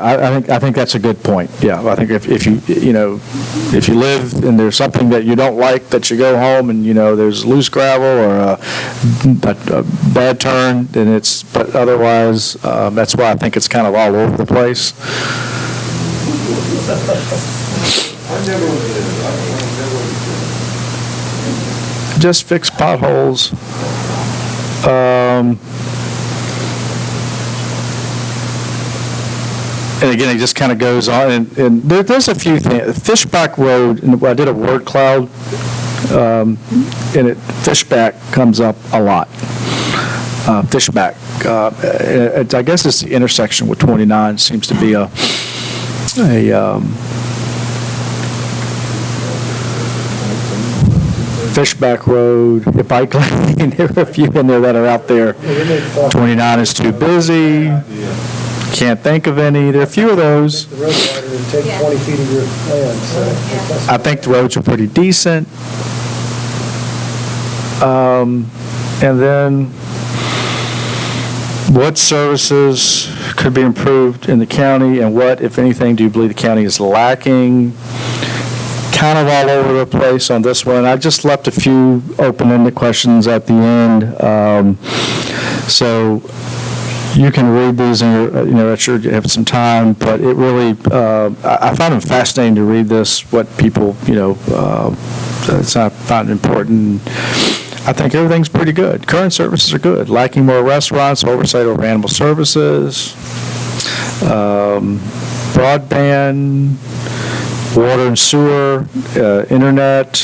I think that's a good point. Yeah, I think if you if you live and there's something that you don't like, that you go home and there's loose gravel or a bad turn, then but otherwise that's why I think it's kind of all over the place. Just fix potholes. And again, it just kind of goes on, and there's a few things. Fishback Road, and I did a word cloud, and Fishback comes up a lot. Fishback. I guess it's the intersection with 29 seems to be a Fishback Road, the bike lane, there are a few in there that are out there. 29 is too busy. Can't think of any. There are a few of those. The road wider and take 20 feet of your land, so. I think the roads are pretty decent. And then what services could be improved in the county, and what, if anything, do you believe the county is lacking? Kind of all over the place on this one. I just left a few open-ended questions at the end. So you can read these and I'm sure you have some time, but it really, I find them fascinating to read this, what people, I find important. I think everything's pretty good. Current services are good. Lacking more restaurants, oversight over animal services, broadband, water and sewer, internet,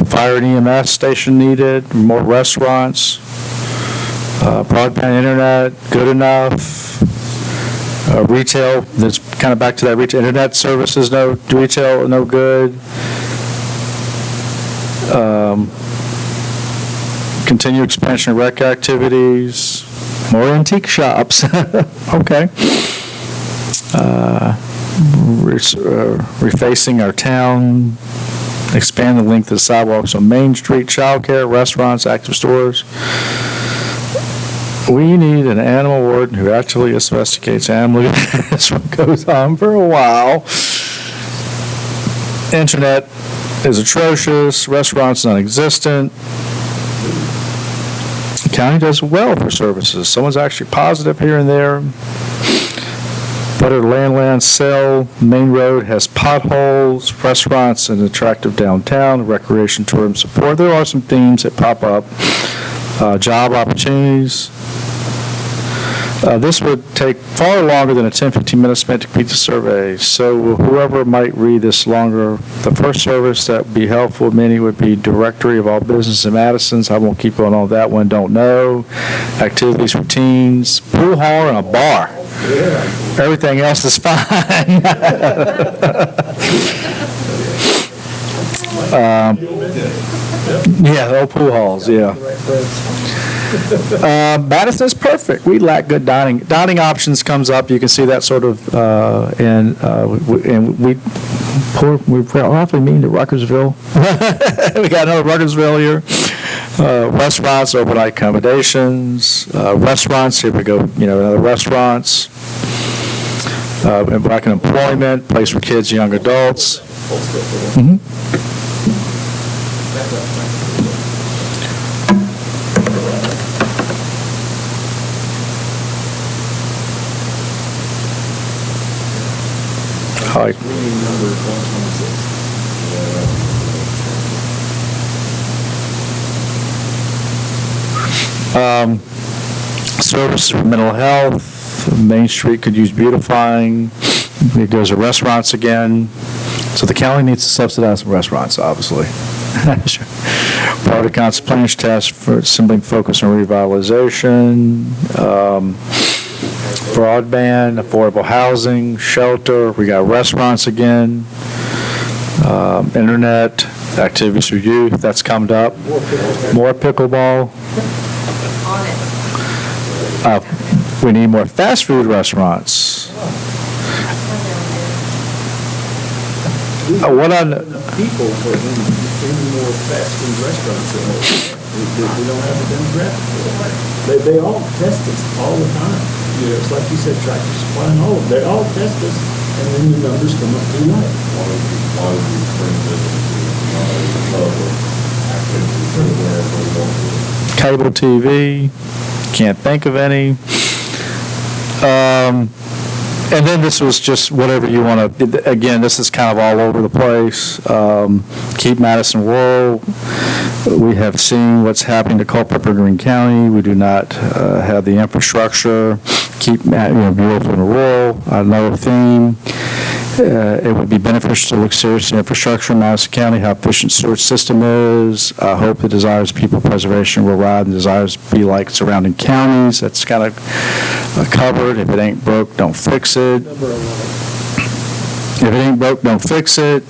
fire and EMS station needed, more restaurants, broadband internet, good enough. Retail, that's kind of back to that retail, internet services, no, retail, no good. Continue expansion of rec activities, more antique shops, okay. Refacing our town, expand the length of sidewalks on Main Street, childcare, restaurants, active stores. We need an animal warden who actually domesticates animals. This one goes on for a while. Internet is atrocious, restaurants non-existent. The county does well for services. Someone's actually positive here and there. Better land sale, main road has potholes, restaurants, an attractive downtown, recreation tourism support. There are some themes that pop up. Job opportunities. This would take far longer than a 10-15 minute spent to complete the survey. So whoever might read this longer, the first service that would be helpful to many would be directory of all business in Madison's. I won't keep going on that one. Don't know. Activities, routines, pool hall, and a bar. Everything else is fine. Yeah, the old pool halls, yeah. Madison is perfect. We lack good dining. Dining options comes up. You can see that sort of, and we're awfully mean to Ruckersville. We got another Ruckersville here. Restaurants, overnight accommodations, restaurants, here we go, another restaurants. Back in employment, place for kids, young adults. Mm-hmm. Hi. Services for mental health. Main Street could use beautifying. It goes to restaurants again. So the county needs to subsidize some restaurants, obviously. Part of the consultation test for simply focus on revitalization. Broadband, affordable housing, shelter. We got restaurants again. Internet, activities for youth. That's come up. More pickleball. We need more fast food restaurants. What on? People for any more fast food restaurants. We don't have a demographic. They all test us all the time. It's like you said, Tractor Supply and all of them. They all test us, and then the numbers come up too light. Cable TV, can't think of any. And then this was just whatever you want to, again, this is kind of all over the place. Keep Madison rural. We have seen what's happening to Culpeper and Greene County. We do not have the infrastructure. Keep beautiful and rural. Another theme. It would be beneficial to look seriously at infrastructure in Madison County, how efficient sewer system is. I hope the desires of people preservation will ride and desires be like surrounding counties. That's kind of covered. If it ain't broke, don't fix it. If it ain't broke, don't fix it.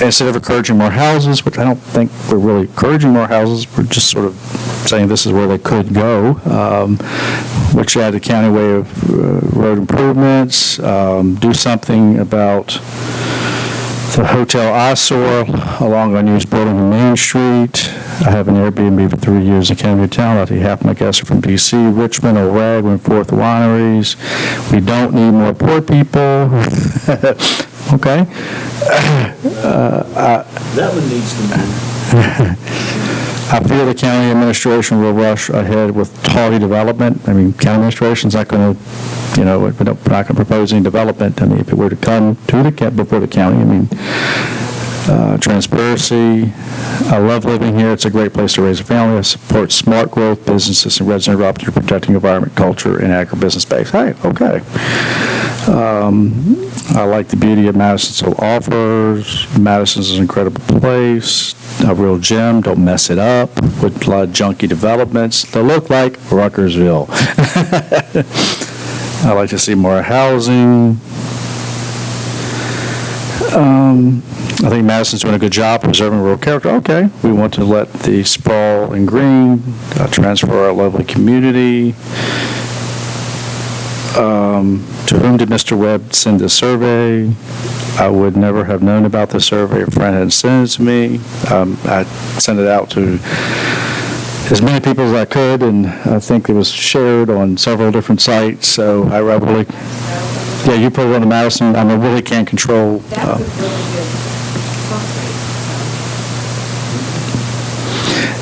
Instead of encouraging more houses, which I don't think we're really encouraging more houses, we're just sort of saying this is where they could go, which add the county way of road improvements, do something about the hotel eyesore along unused building on Main Street. I have an Airbnb for 3 years in County Town. I think half my guests are from D.C., Richmond, O'Rag, Winforth wineries. We don't need more poor people. Okay. That one needs to be. I fear the county administration will rush ahead with tardy development. I mean, county administration's not going to, we're not going to propose any development. I mean, if it were to come to before the county, I mean, Transparency. I love living here. It's a great place to raise a family. I support smart growth, businesses, and resident opportunity, protecting environment, culture, and agribusiness space. Hey, okay. I like the beauty of Madison still offers. Madison's an incredible place, a real gem. Don't mess it up with a lot of junky developments that look like Ruckersville. I like to see more housing. I think Madison's doing a good job preserving rural character. Okay, we want to let the sprawl and green transfer our lovely community. To whom did Mr. Webb send this survey? I would never have known about this survey if a friend hadn't sent it to me. I sent it out to as many people as I could, and I think it was shared on several different sites, so I really, yeah, you put it on the Madison, I mean, really can't control. That's a really good response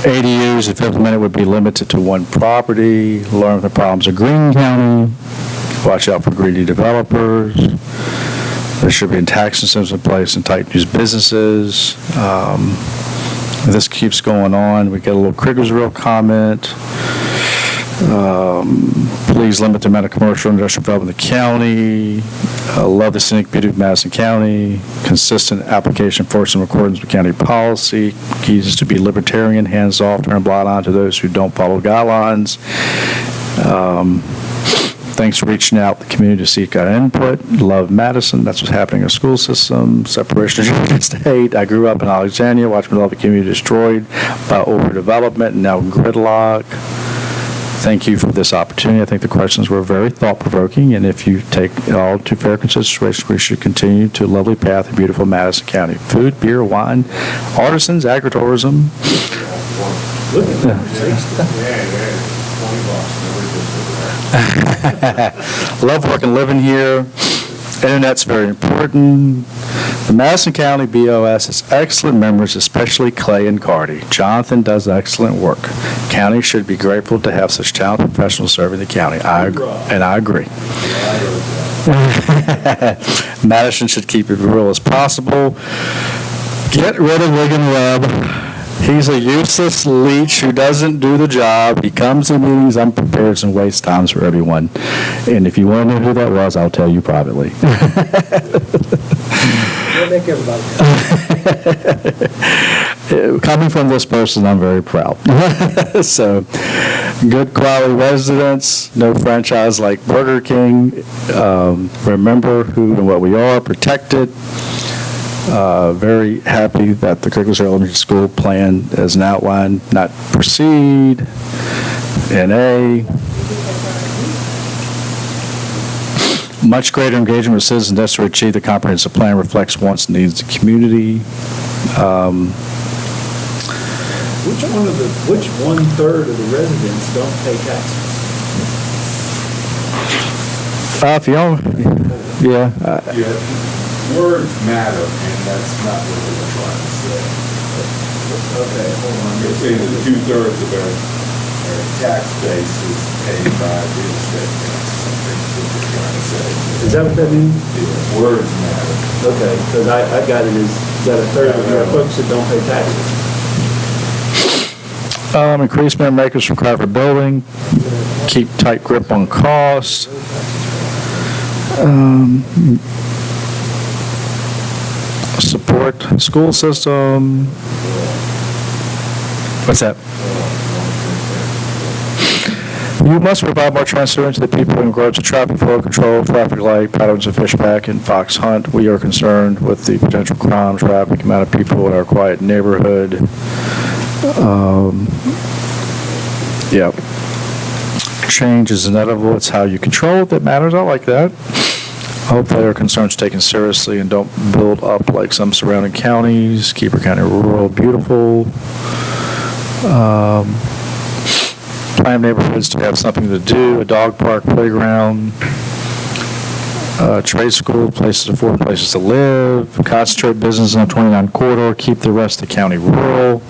rate. ADUs, if implemented, would be limited to one property. Learn the problems of Greene County. Watch out for greedy developers. There should be tax incentives in place and tighten use businesses. This keeps going on. We get a little Kriegersville comment. Please limit the amount of commercial and industrial development in the county. Love the scenic beauty of Madison County. Consistent application forced in accordance with county policy. Keys to be libertarian, hands-off, turn a blind eye to those who don't follow guidelines. Thanks for reaching out to the community to seek out input. Love Madison. That's what's happening in the school system. Separation of church and state. I grew up in Alexandria, watched my lovely community destroyed by overdevelopment and now gridlock. Thank you for this opportunity. I think the questions were very thought-provoking, and if you take it all to fair consideration, we should continue to a lovely path in beautiful Madison County. Food, beer, wine, artisans, agritourism. Love working and living here. Internet's very important. The Madison County BOS has excellent members, especially Clay and Cardi. Jonathan does excellent work. County should be grateful to have such talented professionals serving the county. I agree. Madison should keep it rural as possible. Get rid of Wigan Webb. He's a useless leech who doesn't do the job. He comes to meetings unprepared and wastes times for everyone. And if you want to know who that was, I'll tell you privately. We'll make everybody. Coming from this person, I'm very proud. So, good quality residents, no franchise like Burger King. Remember who and what we are, protected. Very happy that the Kriegersville Elementary School plan as an outline, not proceed. NA. Much greater engagement with citizens necessary to achieve the comprehensive plan reflects wants and needs of the community. Which 1/3 of the residents don't pay taxes? If you don't, yeah. Words matter, and that's not what we were trying to say. Okay, hold on. You're saying that 2/3 of our tax base is paid by real estate taxes. I think that's what we're trying to say. Is that what that means? Yeah, words matter. Okay, because I got it as, that 1/3 of your folks that don't pay taxes. Increase minimum acres required for building. Keep tight grip on costs. Support school system. What's that? You must provide more transparency to the people in regards to traffic flow control, traffic light, patterns of fishback, and fox hunt. We are concerned with the potential crime, traffic, amount of people in our quiet neighborhood. Yeah. Change is inevitable. It's how you control it that matters. I like that. Hopefully our concerns taken seriously and don't build up like some surrounding counties. Keep our county rural, beautiful. Plan neighborhoods to have something to do, a dog park, playground, trade school, places to afford, places to live, concentrate business on 29 corridor, keep the rest of the county rural.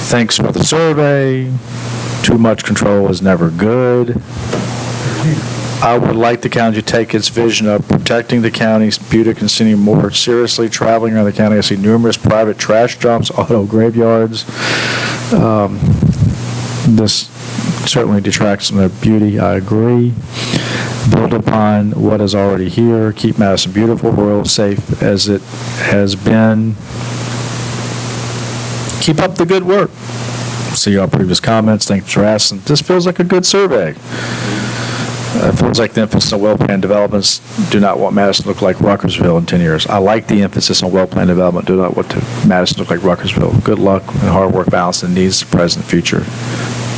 Thanks for the survey. Too much control is never good. I would like the county to take its vision of protecting the county's beauty and scenery more seriously. Traveling around the county, I see numerous private trash dumps, auto graveyards. This certainly detracts from their beauty, I agree. Build upon what is already here, keep Madison beautiful, rural, safe as it has been. Keep up the good work. See our previous comments, thanks for asking. This feels like a good survey. It feels like the emphasis on well-planned developments do not want Madison to look like Ruckersville in 10 years. I like the emphasis on well-planned development, do not want Madison to look like Ruckersville. Good luck and hard work balancing needs of the present and future.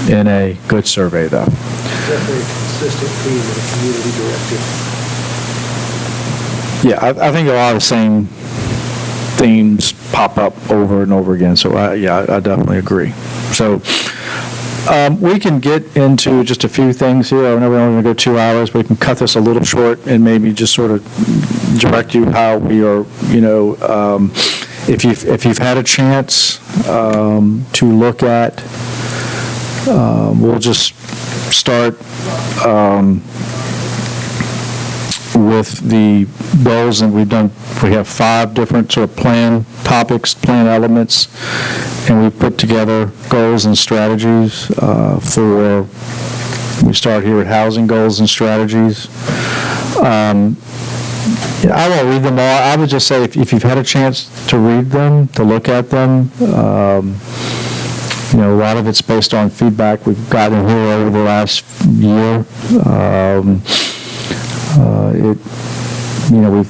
In a good survey, though. Definitely a consistent theme of the community directive. Yeah, I think a lot of the same themes pop up over and over again, so I definitely agree. So we can get into just a few things here. I know we're only going to go 2 hours, but we can cut this a little short and maybe just sort of direct you how we are, if you've had a chance to look at, we'll just start with the goals, and we have 5 different sort of plan topics, plan elements, and we've put together goals and strategies we start here at housing goals and strategies. I won't read them all. I would just say if you've had a chance to read them, to look at them, a lot of it's based on feedback we've gotten here over the last year.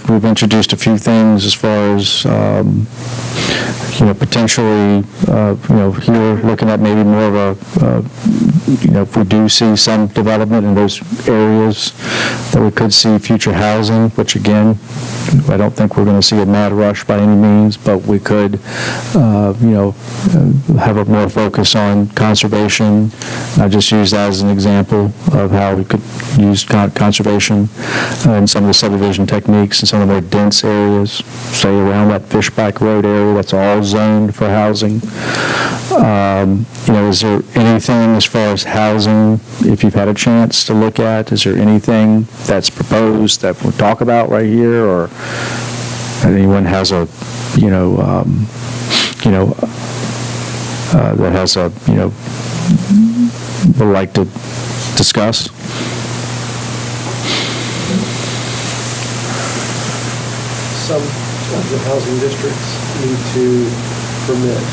We've introduced a few things as far as potentially here looking at maybe more of if we do see some development in those areas that we could see future housing, which again, I don't think we're going to see a mad rush by any means, but we could, have a more focus on conservation. I just use that as an example of how we could use conservation and some of the subdivision techniques in some of the more dense areas, say around that Fishback Road area, that's all zoned for housing. Is there anything as far as housing, if you've had a chance to look at, is there anything that's proposed that we'll talk about right here, or anyone has a, that has a, would like to discuss? Some of the housing districts need to permit.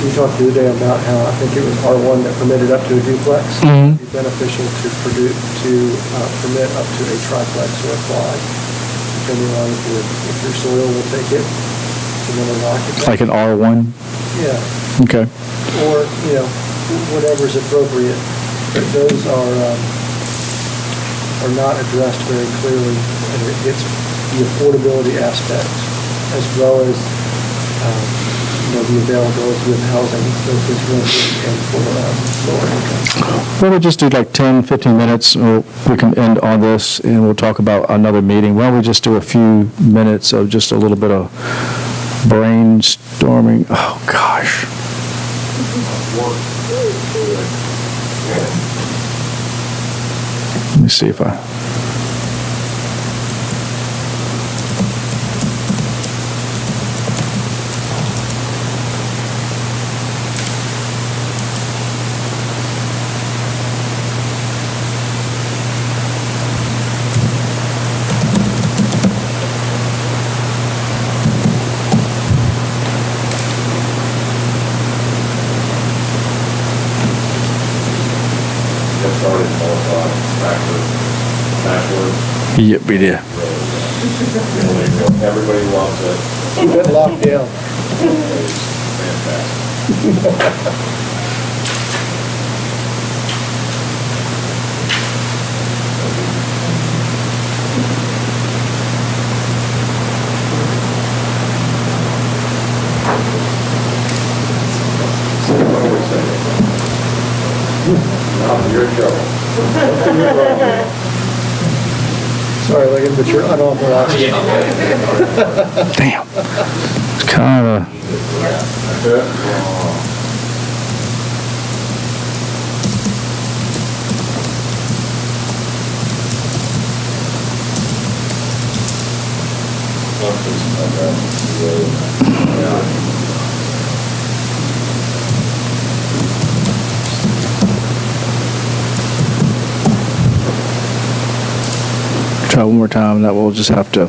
We talked the other day about how I think it was R1 that permitted up to a duplex. Mhm. It'd be beneficial to permit up to a triplex or a quad, depending on if your soil will take it, and then an occupancy. Like an R1? Yeah. Okay. Or, whatever's appropriate. But those are not addressed very clearly, and it gets the affordability aspect as well as, the availability of housing, both as rented and for lower income. Well, we'll just do like 10, 15 minutes, or we can end on this, and we'll talk about another meeting. Why don't we just do a few minutes of just a little bit of brainstorming? Oh, gosh. Let me see if I... Yep, we did. Everybody loves it. Keep it locked down. Fantastic. Not your show. Sorry, Ligon, but you're unauthorized. Damn. It's kind of... Try one more time, and that we'll just have to.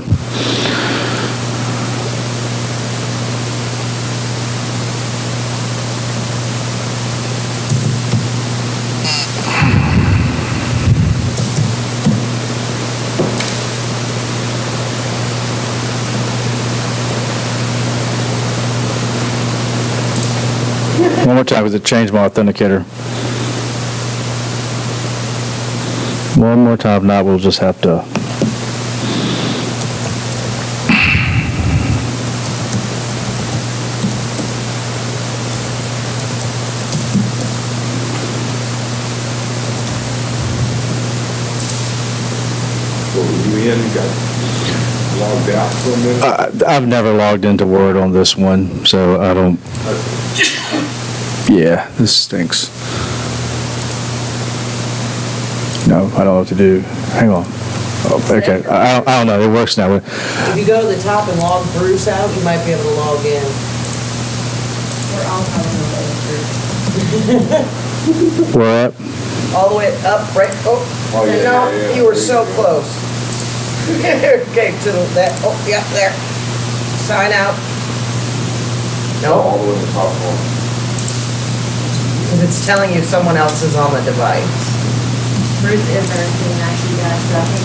One more time, because it changed my authenticator. One more time, now we'll just have to. Got logged out for a minute? I've never logged into Word on this one, so I don't. Yeah, this stinks. No, I don't know what to do. Hang on. Oh, okay. I don't know. It works now. If you go to the top and log Bruce out, you might be able to log in. We're all calling the way Where at? All the way up, right, Oh, yeah, no, yeah, yeah. you were so close. Okay, to that, yeah, there. Sign out. All No, the way to the top one. because it's telling you someone else is on the device. Bruce is our team, actually, guys, so I think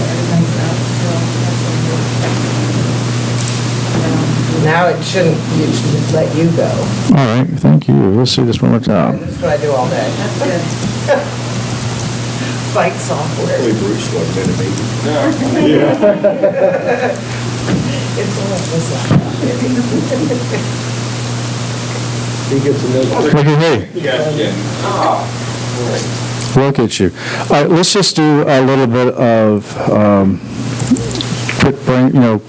everybody's up, so that's what we're. Now it shouldn't let you go. All right. Thank you. Let's see this one more time. That's what I do all day. That's good. Fight software. Bruce wasn't in a meeting. It's all He gets a note. Look at me. You guys getting, Look at you. All right. Let's just do a little bit of quick brain. Okay.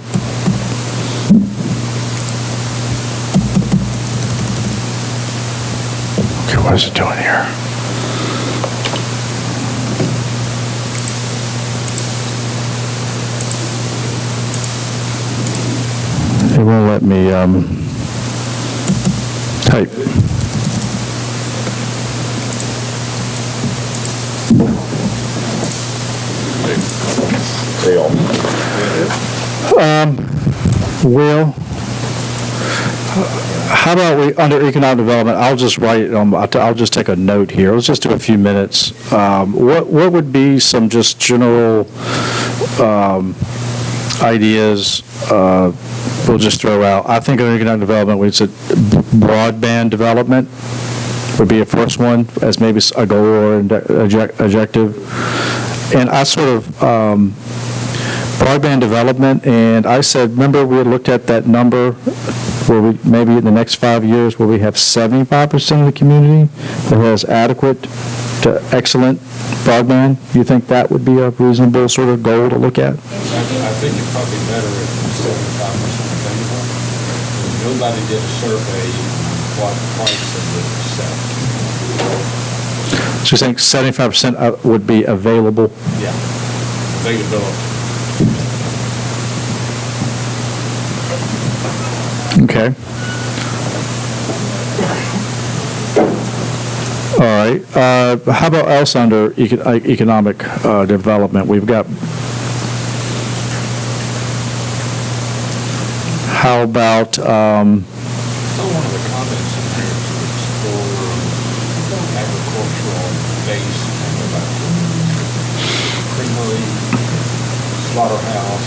What is it doing here? It won't let me type. they all. Will, how about we, under economic development, I'll just write, I'll just take a note here. Let's just do a few minutes. What would be some just general ideas we'll just throw out? I think under economic development, we said broadband development would be a first one as maybe a goal or objective. And I sort of, broadband development, and I said, remember we had looked at that number where we, maybe in the next 5 years, where we have 75% of the community that has adequate to excellent broadband? You think that would be a reasonable sort of goal to look at? I think it's probably better if it's 75% available. Nobody did a survey what price it would sell. So you think 75% would be available? Yeah. Availability. Okay. All right. How about else under economic development? We've got, how about, One of the comments in there to explore agricultural base and about creamery, slaughterhouse,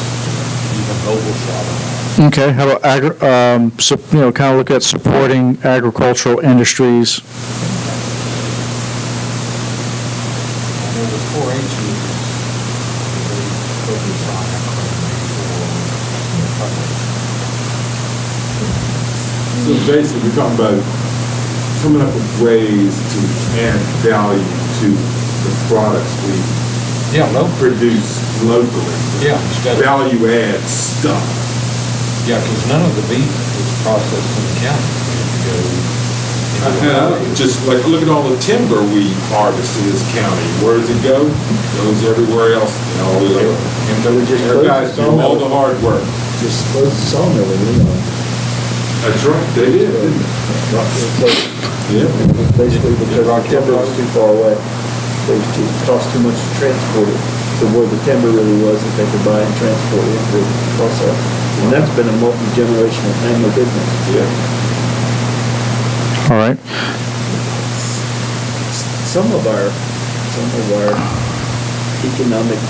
even mobile slaughterhouse. okay, how about, kind of look at supporting agricultural industries? I know the 4-H is very focused on So basically, we're talking about coming up with ways to add value to the products we produce locally. Yeah, instead of, Value add stuff. yeah, because none of the beef is processed in the county. You have to go into a Just like, look at all the timber we harvest in this county. Where does it go? Goes everywhere else. You know, So we just our guys close do it all down. the hard work. just closed the sawmill in Leon. That's right, they did, didn't they? Rockville closed. Yeah. Basically because the timber was too far away. It cost too much to transport it to where the timber really was that they could buy and transport it to also. And that's been a multi-generational annual business. Yeah. All right. Some of our economic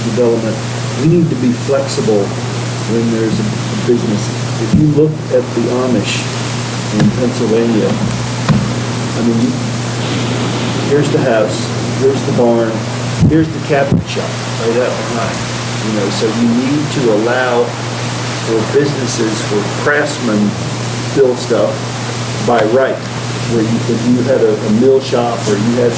development, we need to be flexible when there's a business. If you look at the Amish in Pennsylvania, I mean, here's the house, here's the barn, here's the cabinet shop right out behind. You know, so you need to allow for businesses, for craftsmen build stuff by right. Where if you had a mill shop or you had,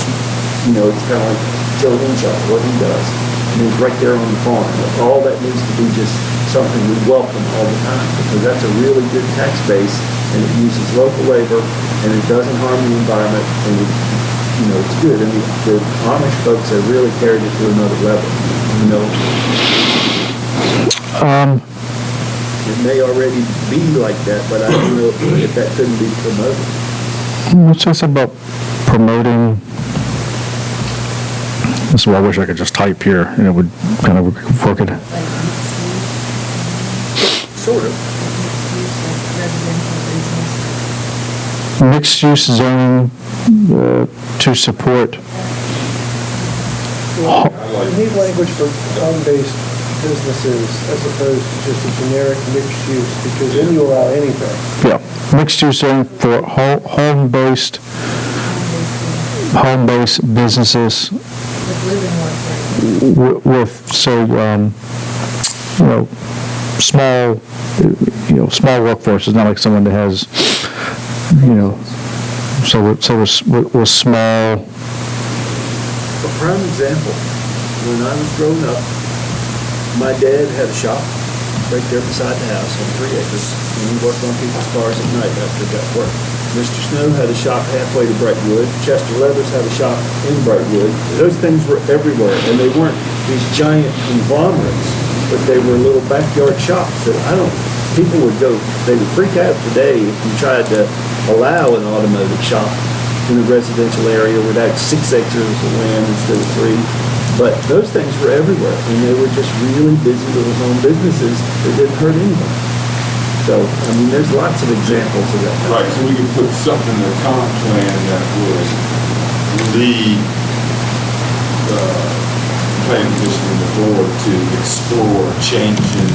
you know, it's kind of like Joe Henshaw, what he does. I mean, it's right there on the farm. All that needs to be just something we welcome all the time because that's a really good tax base and it uses local labor and it doesn't harm the environment and it, you know, it's good. I mean, the Amish folks have really carried it to another level, you know. It may already be like that, but I don't know if that couldn't be promoted. What's this about promoting? This is why I wish I could just type here and it would kind of work it. Sort of. Mixed use zoning to support. Well, you need language for home-based businesses as opposed to just a generic mixed use, because then you allow anything. Yeah, mixed use zone for home-based businesses with, so, you know, small workforce. Not like someone that has, you know, so we're small. A prime example, when I was growing up, my dad had a shop right there beside the house on 3 acres, and he worked on people's cars at night after he got work. Mr. Snow had a shop halfway to Brightwood. Chester Leathers had a shop in Brightwood. Those things were everywhere, and they weren't these giant conglomerates, but they were little backyard shops that people would go, they would freak out today if you tried to allow an automotive shop in a residential area where that's 6 acres of land instead of 3. But those things were everywhere, and they were just really busy little home businesses that didn't hurt anyone. So, I mean, there's lots of examples of that. Right, so we could put something in the comp plan that would lead the planning commission and the board to explore changing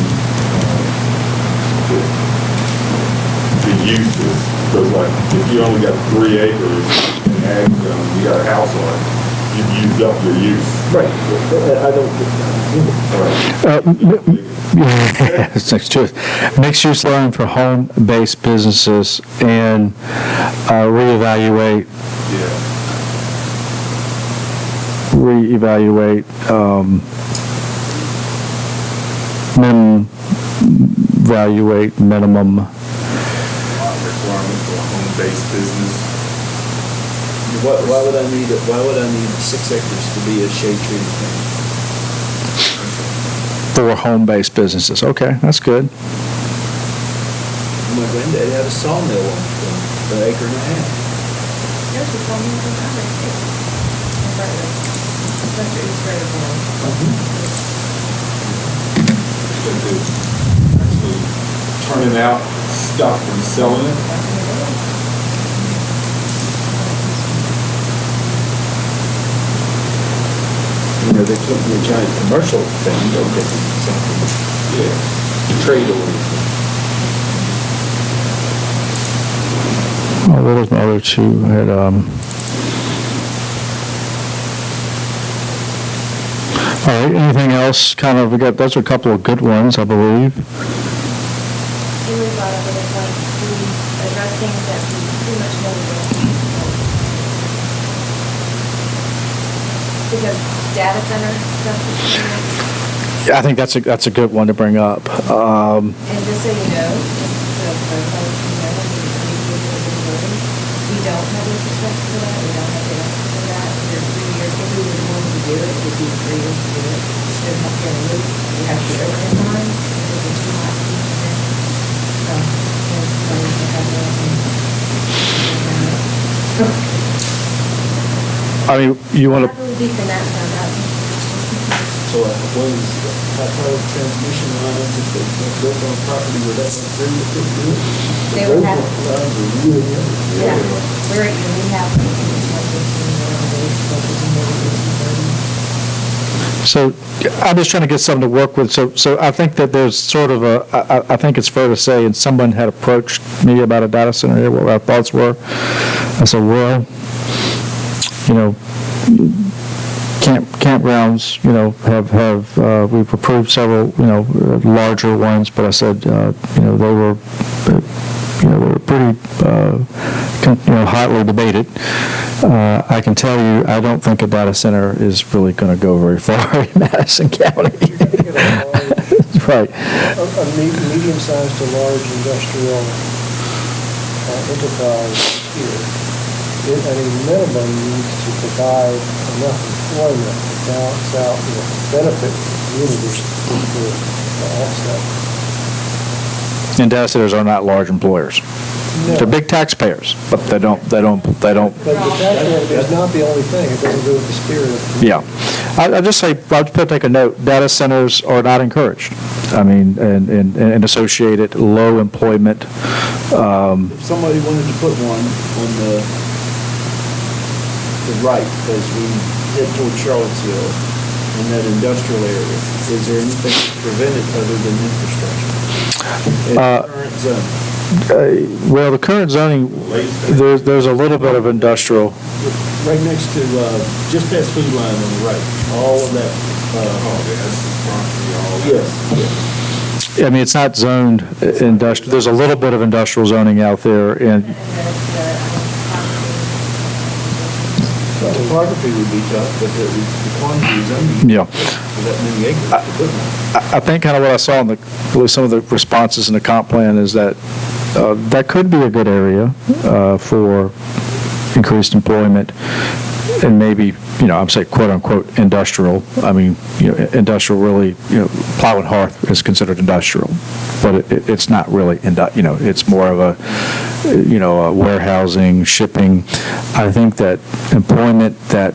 the uses. Because like, if you only got 3 acres in ag zone, you got a house on it, you've used up your use. Right. I don't It's next to it. Mixed use loan for home-based businesses and reevaluate minimum Requirement for a home-based business. Why would I need 6 acres to be a shade tree thing? for home-based businesses. Okay, that's good. My granddad had a sawmill on an acre and a half. There's a phone in the comment too. That's East Redwood. Actually turning out stuff and selling it. You know, they took me a giant commercial thing, don't they? Yeah. Trade oriented. Oh, there was my other two. I had, all right, anything else? Kind of, those are a couple of good ones, I believe. And we brought up, it's like, we address things that we pretty much know we don't. Because data center stuff is I think that's a good one to bring up. and just so you know, just so folks you know, we don't have infrastructure for that, we don't have data for that. There's 3 years, if we were wanting to do it, it would be 3 years to do it. There's not going to move, we have to do overtime, I mean, you want Not to, really deep in that part, So what is, how transmission lines, if they built on property where that went through, it could do it? They would have- Lines are really under. yeah, we have. so I'm just trying to get something to work with. So I think that there's sort of I think it's fair to say, and someone had approached me about a data center here, what our thoughts were. I said, well, you know, campgrounds, you know, we've approved several, you know, larger ones, but I said, you know, they were pretty, you know, hotly debated. I can tell you, I don't think a data center is really going to go very far in Madison County. Right. A medium-sized to large industrial enterprise here, it, at a minimum, needs to provide enough employment to balance out the benefit to the community to offset. And data centers are not large employers. They're big taxpayers, but they don't. But the tax is not the only thing. It doesn't go with the spirit of the Yeah. I'll just say, I'll just take a note, data centers are not encouraged. I mean, and associated low employment. If somebody wanted to put one on the right as we head toward Charlottesville in that industrial area, is there anything to prevent it other than infrastructure? In the current zone? Well, the current zoning, there's a little bit of industrial. Right next to, just past Food Line on the right, all of that. Yes. I mean, it's not zoned industrial. There's a little bit of industrial zoning out there, and The topography would be tough, but the quantity is only. yeah. For that many acres to put one. I think kind of what I saw in at least some of the responses in the comp plan is that that could be a good area for increased employment and maybe, you know, I'm saying quote unquote industrial. I mean, you know, industrial really, you know, plow and hearth is considered industrial, but it's not really, you know, it's more of a, you know, warehousing, shipping. I think that employment that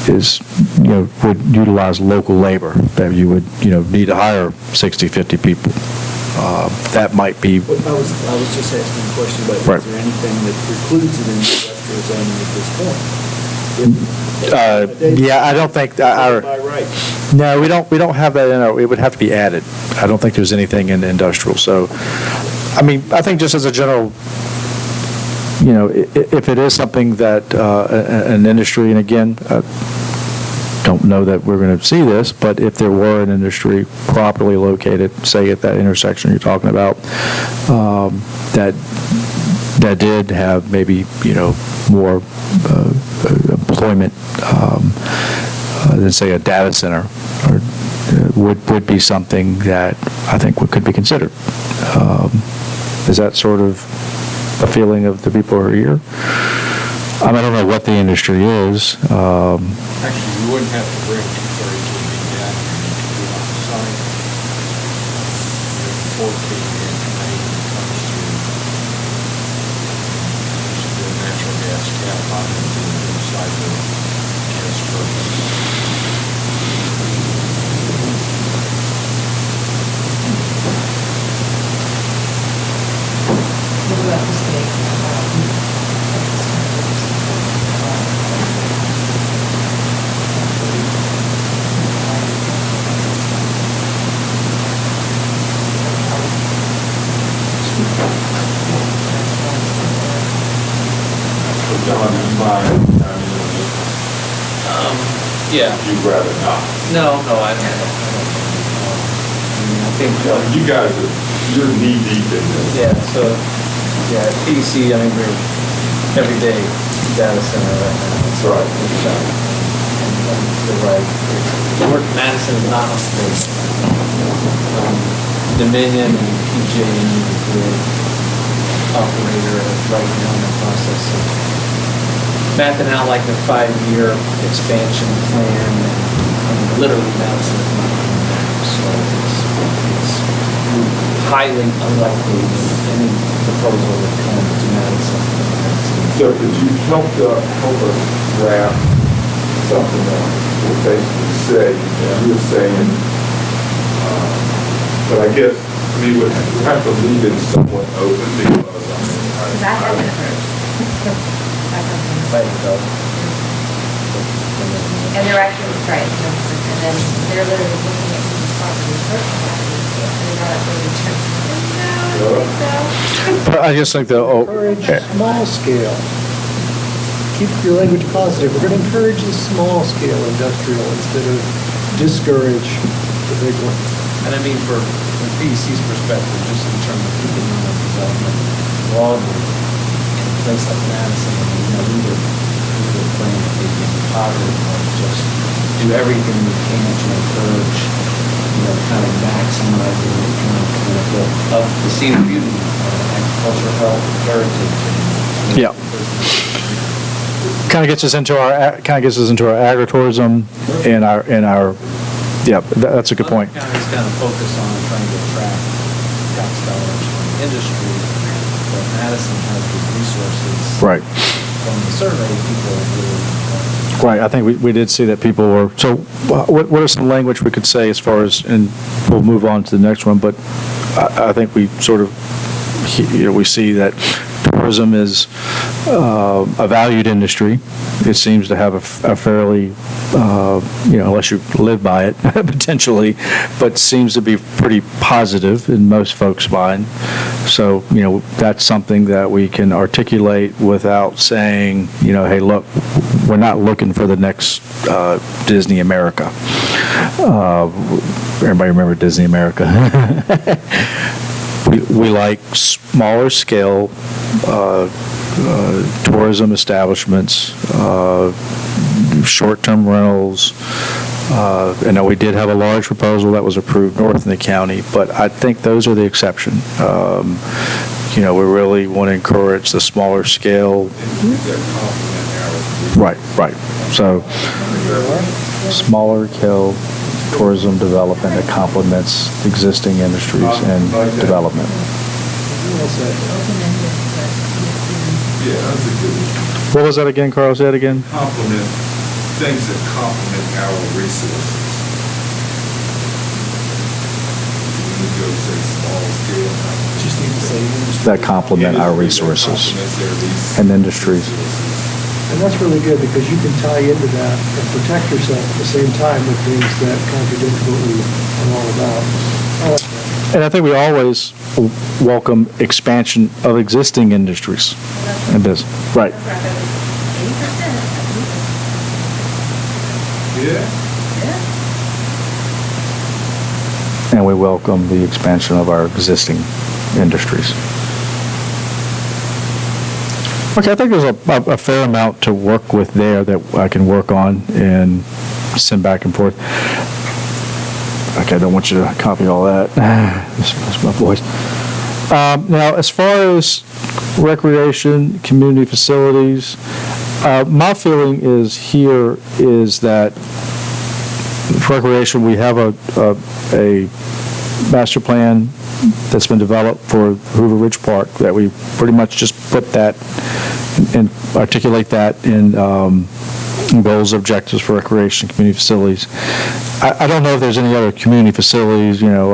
is, you know, would utilize local labor, that you would, you know, need to hire 60, 50 people. That might be. But I was just asking a question about, Right. is there anything that precludes it in the industrial zoning at this point? Yeah, I don't think, By right. no, we don't have that in our, it would have to be added. I don't think there's anything in the industrial, so, I mean, I think just as a general, you know, if it is something that an industry, and again, don't know that we're going to see this, but if there were an industry properly located, say at that intersection you're talking about, that did have maybe, you know, more employment than say a data center, or would be something that I think could be considered. Is that sort of a feeling of the people who are here? I mean, I don't know what the industry is. Actually, you wouldn't have to bring 232 down here to do it on site. 14-inch main comes to the natural gas tap on into the inside the gas turbine. John, you mind, Yeah. you'd rather not. No, I don't. I think, You guys are, you're knee deep in this. Yeah, so, yeah, at PDC, I mean, we're everyday data center right now. That's right. And you're right. Work Madison is not on stage. Dominion and PG&E, the operator right now in the process of mapping out like the 5-year expansion plan, and literally Madison is not on there. So it's highly unlikely that any proposal would come to Madison. So could you help us draft something that will basically say, you were saying, but I guess, I mean, we have to leave it somewhat open because, Because I haven't heard. I haven't heard. And they're actually, right, and then they're literally looking at people's property, personal property, and they're not really checking. No, I don't think so. But I just think that, Encourage small scale. Keep your language positive. We're going to encourage the small scale industrial instead of discourage the big one. And I mean, from PEC's perspective, just in terms of economic development broadly, in a place like Madison, I mean, we would plan to take it positive, or just do everything we can to encourage, kind of maximizing the economic benefit of the scenic beauty, agriculture, health, heritage. And, Yeah. kind of gets us into our agritourism and our, yeah, that's a good point. Other counties kind of focus on trying to attract tax dollars from industry, but Madison has the resources. Right. From the survey, people really. Right, I think we did see that people were, so what are some language we could say as far as, and we'll move on to the next one, but I think we sort of, we see that tourism is a valued industry. It seems to have a fairly, unless you live by it, potentially, but seems to be pretty positive in most folks' mind. So, that's something that we can articulate without saying, hey, look, we're not looking for the next Disney America. Everybody remember Disney America? We like smaller scale tourism establishments, short-term rentals. I know we did have a large proposal that was approved north in the county, but I think those are the exception. We really want to encourage the smaller scale. Right. So, smaller scale tourism development that complements existing industries and development. Yeah, that's a good one. What was that again, Carl? Say that again? Complement, things that complement our resources. When you go say small scale. Just need to say. That complement our resources and industries. And that's really good because you can tie into that and protect yourself at the same time with things that contradict what we are all about. I like that. And I think we always welcome expansion of existing industries and business. Right. That's right, that was 80%. Yeah. And we welcome the expansion of our existing industries. Okay, I think there's a fair amount to work with there that I can work on and send back and forth. Okay, I don't want you to copy all that. That's my voice. Now, as far as recreation, community facilities, my feeling is that for recreation, we have a master plan that's been developed for Hoover Ridge Park that we pretty much just put that and articulate that in goals, objectives for recreation, community facilities. I don't know if there's any other community facilities, I don't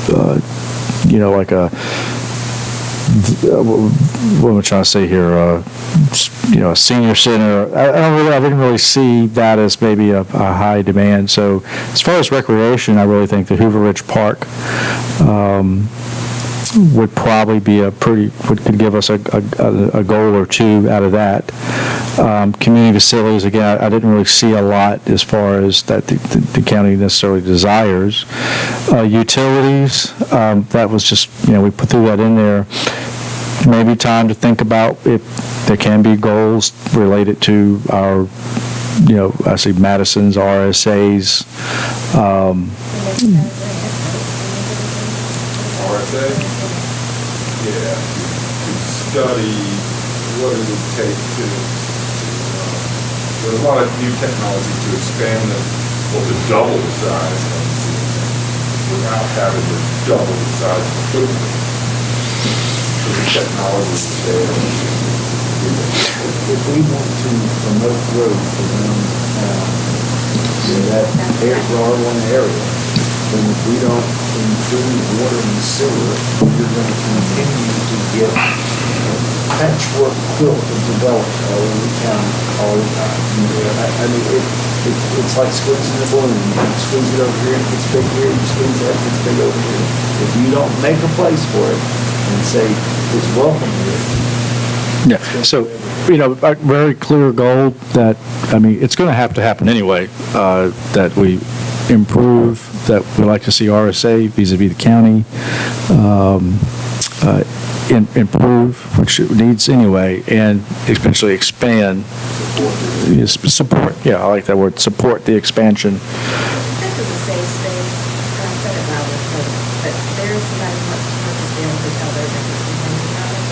know, like a, what am I trying to say here, a senior center. I didn't really see that as maybe a high demand. So as far as recreation, I really think the Hoover Ridge Park would probably be could give us a goal or two out of that. Community facilities, again, I didn't really see a lot as far as that the county necessarily desires. Utilities, that was just, we threw that in there. Maybe time to think about if there can be goals related to our, I see Madison's, RSA's. RSA? Yeah, to study what it would take to, there's a lot of new technology to expand to double the size of the city without having to double the size of the footprint. So the technology is there. If we want to promote growth around that R1 area, then if we don't improve water and sewer, you're going to continue to get patchwork quilt of development all over the county all the time. I mean, it's like squeezing a balloon. You squeeze it over here, it gets big here, you squeeze that, it gets big over here. If you don't make a place for it and say it's welcome here, Yeah, so, a very clear goal that, it's going to happen anyway, that we improve, that we like to see RSA vis-à-vis the county, improve, which it needs anyway, and especially expand. Support, yeah, I like that word, support the expansion. This is a safe space, I said it loudly, but there's somebody who wants to purchase the old hotel there that is complaining about it.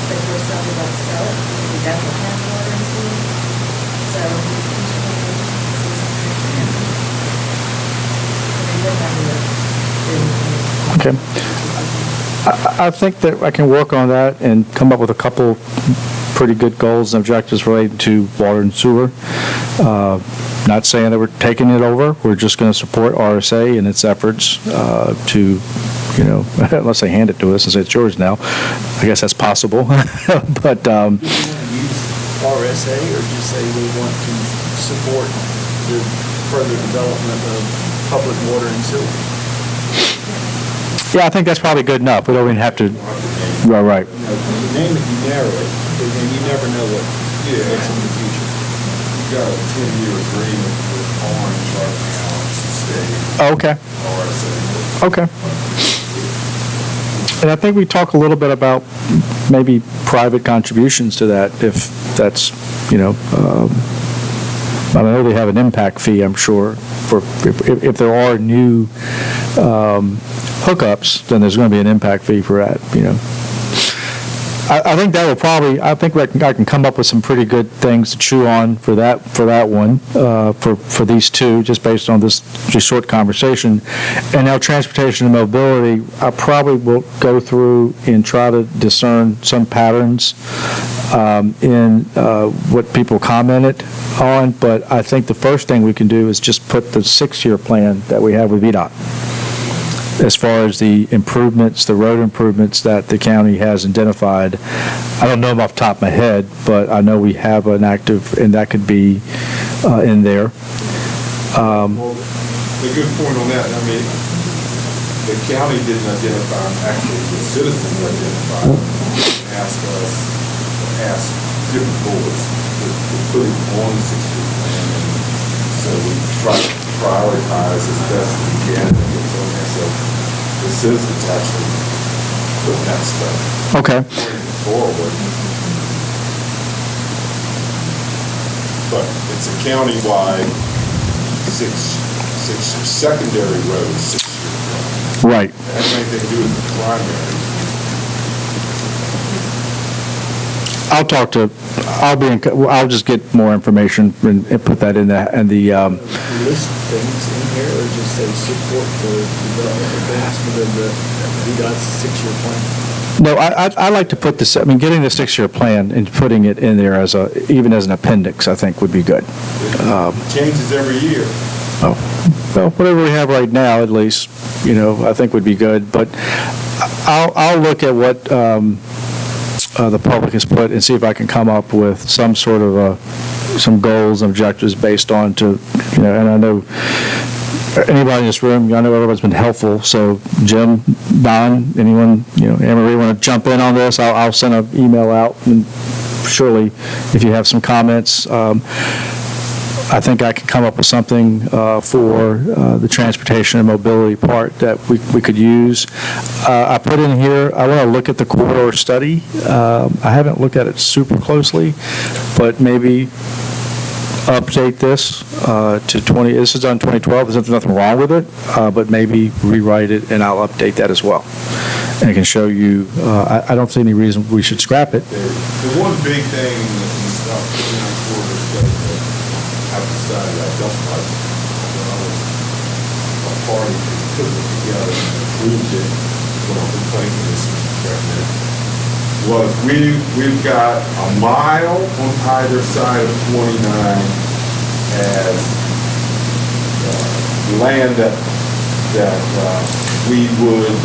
But if we're selling about to sell it, because he doesn't have water and sewer. So he's continuing to see something for him. So they live down there. Okay. I think that I can work on that and come up with a couple pretty good goals and objectives related to water and sewer. Not saying that we're taking it over. We're just going to support RSA in its efforts to, unless they hand it to us and say it's yours now. I guess that's possible. But use RSA or just say we want to support the further development of public water and sewer? yeah, I think that's probably good enough. We don't even have to. Right. You name it, you narrow it, and then you never know what it's in the future. You got a 10-year agreement with Orange right now, state. Okay. RSA. Okay. And I think we talk a little bit about maybe private contributions to that, if that's, I know they have an impact fee, I'm sure, for if there are new hookups, then there's going to be an impact fee for that, I think that will probably, I can come up with some pretty good things to chew on for that one, for these two, just based on this just short conversation. And now transportation and mobility, I probably will go through and try to discern some patterns in what people commented on, but I think the first thing we can do is just put the 6-year plan that we have with VDOT. As far as the improvements, the road improvements that the county has identified, I don't know them off the top of my head, but I know we have an active, and that could be in there. Well, a good point on that, the county didn't identify them, actually, the citizens identified them, asked different boards to put it on the 6-year plan, and so we try to prioritize as best we can and get on there, so the citizens actually put that stuff Okay. forward. But it's a countywide six secondary roads, 6-year plan. Right. It has anything to do with the primary. I'll just get more information and put that in the List things in here, or just say support the development advancement of the VDOT's 6-year plan? No, I like to put this, getting the 6-year plan and putting it in there even as an appendix, I think would be good. It changes every year. Well, whatever we have right now, at least, I think would be good. But I'll look at what the public has put and see if I can come up with some sort of some goals and objectives based on and I know anybody in this room, I know everyone's been helpful, so Jim, Don, anyone, Anne Marie want to jump in on this, I'll send an email out, and surely if you have some comments, I think I can come up with something for the transportation and mobility part that we could use. I put in here, I want to look at the corridor study. I haven't looked at it super closely, but maybe update this to this is done 2012, there's nothing wrong with it, but maybe rewrite it and I'll update that as well. And I can show you, I don't see any reason we should scrap it. The one big thing that we stopped putting on quarter study that I've decided I don't like, when I was a party that put it together and approved it, when I'm complaining this right now, was we've got a mile on either side of 29 as land that we would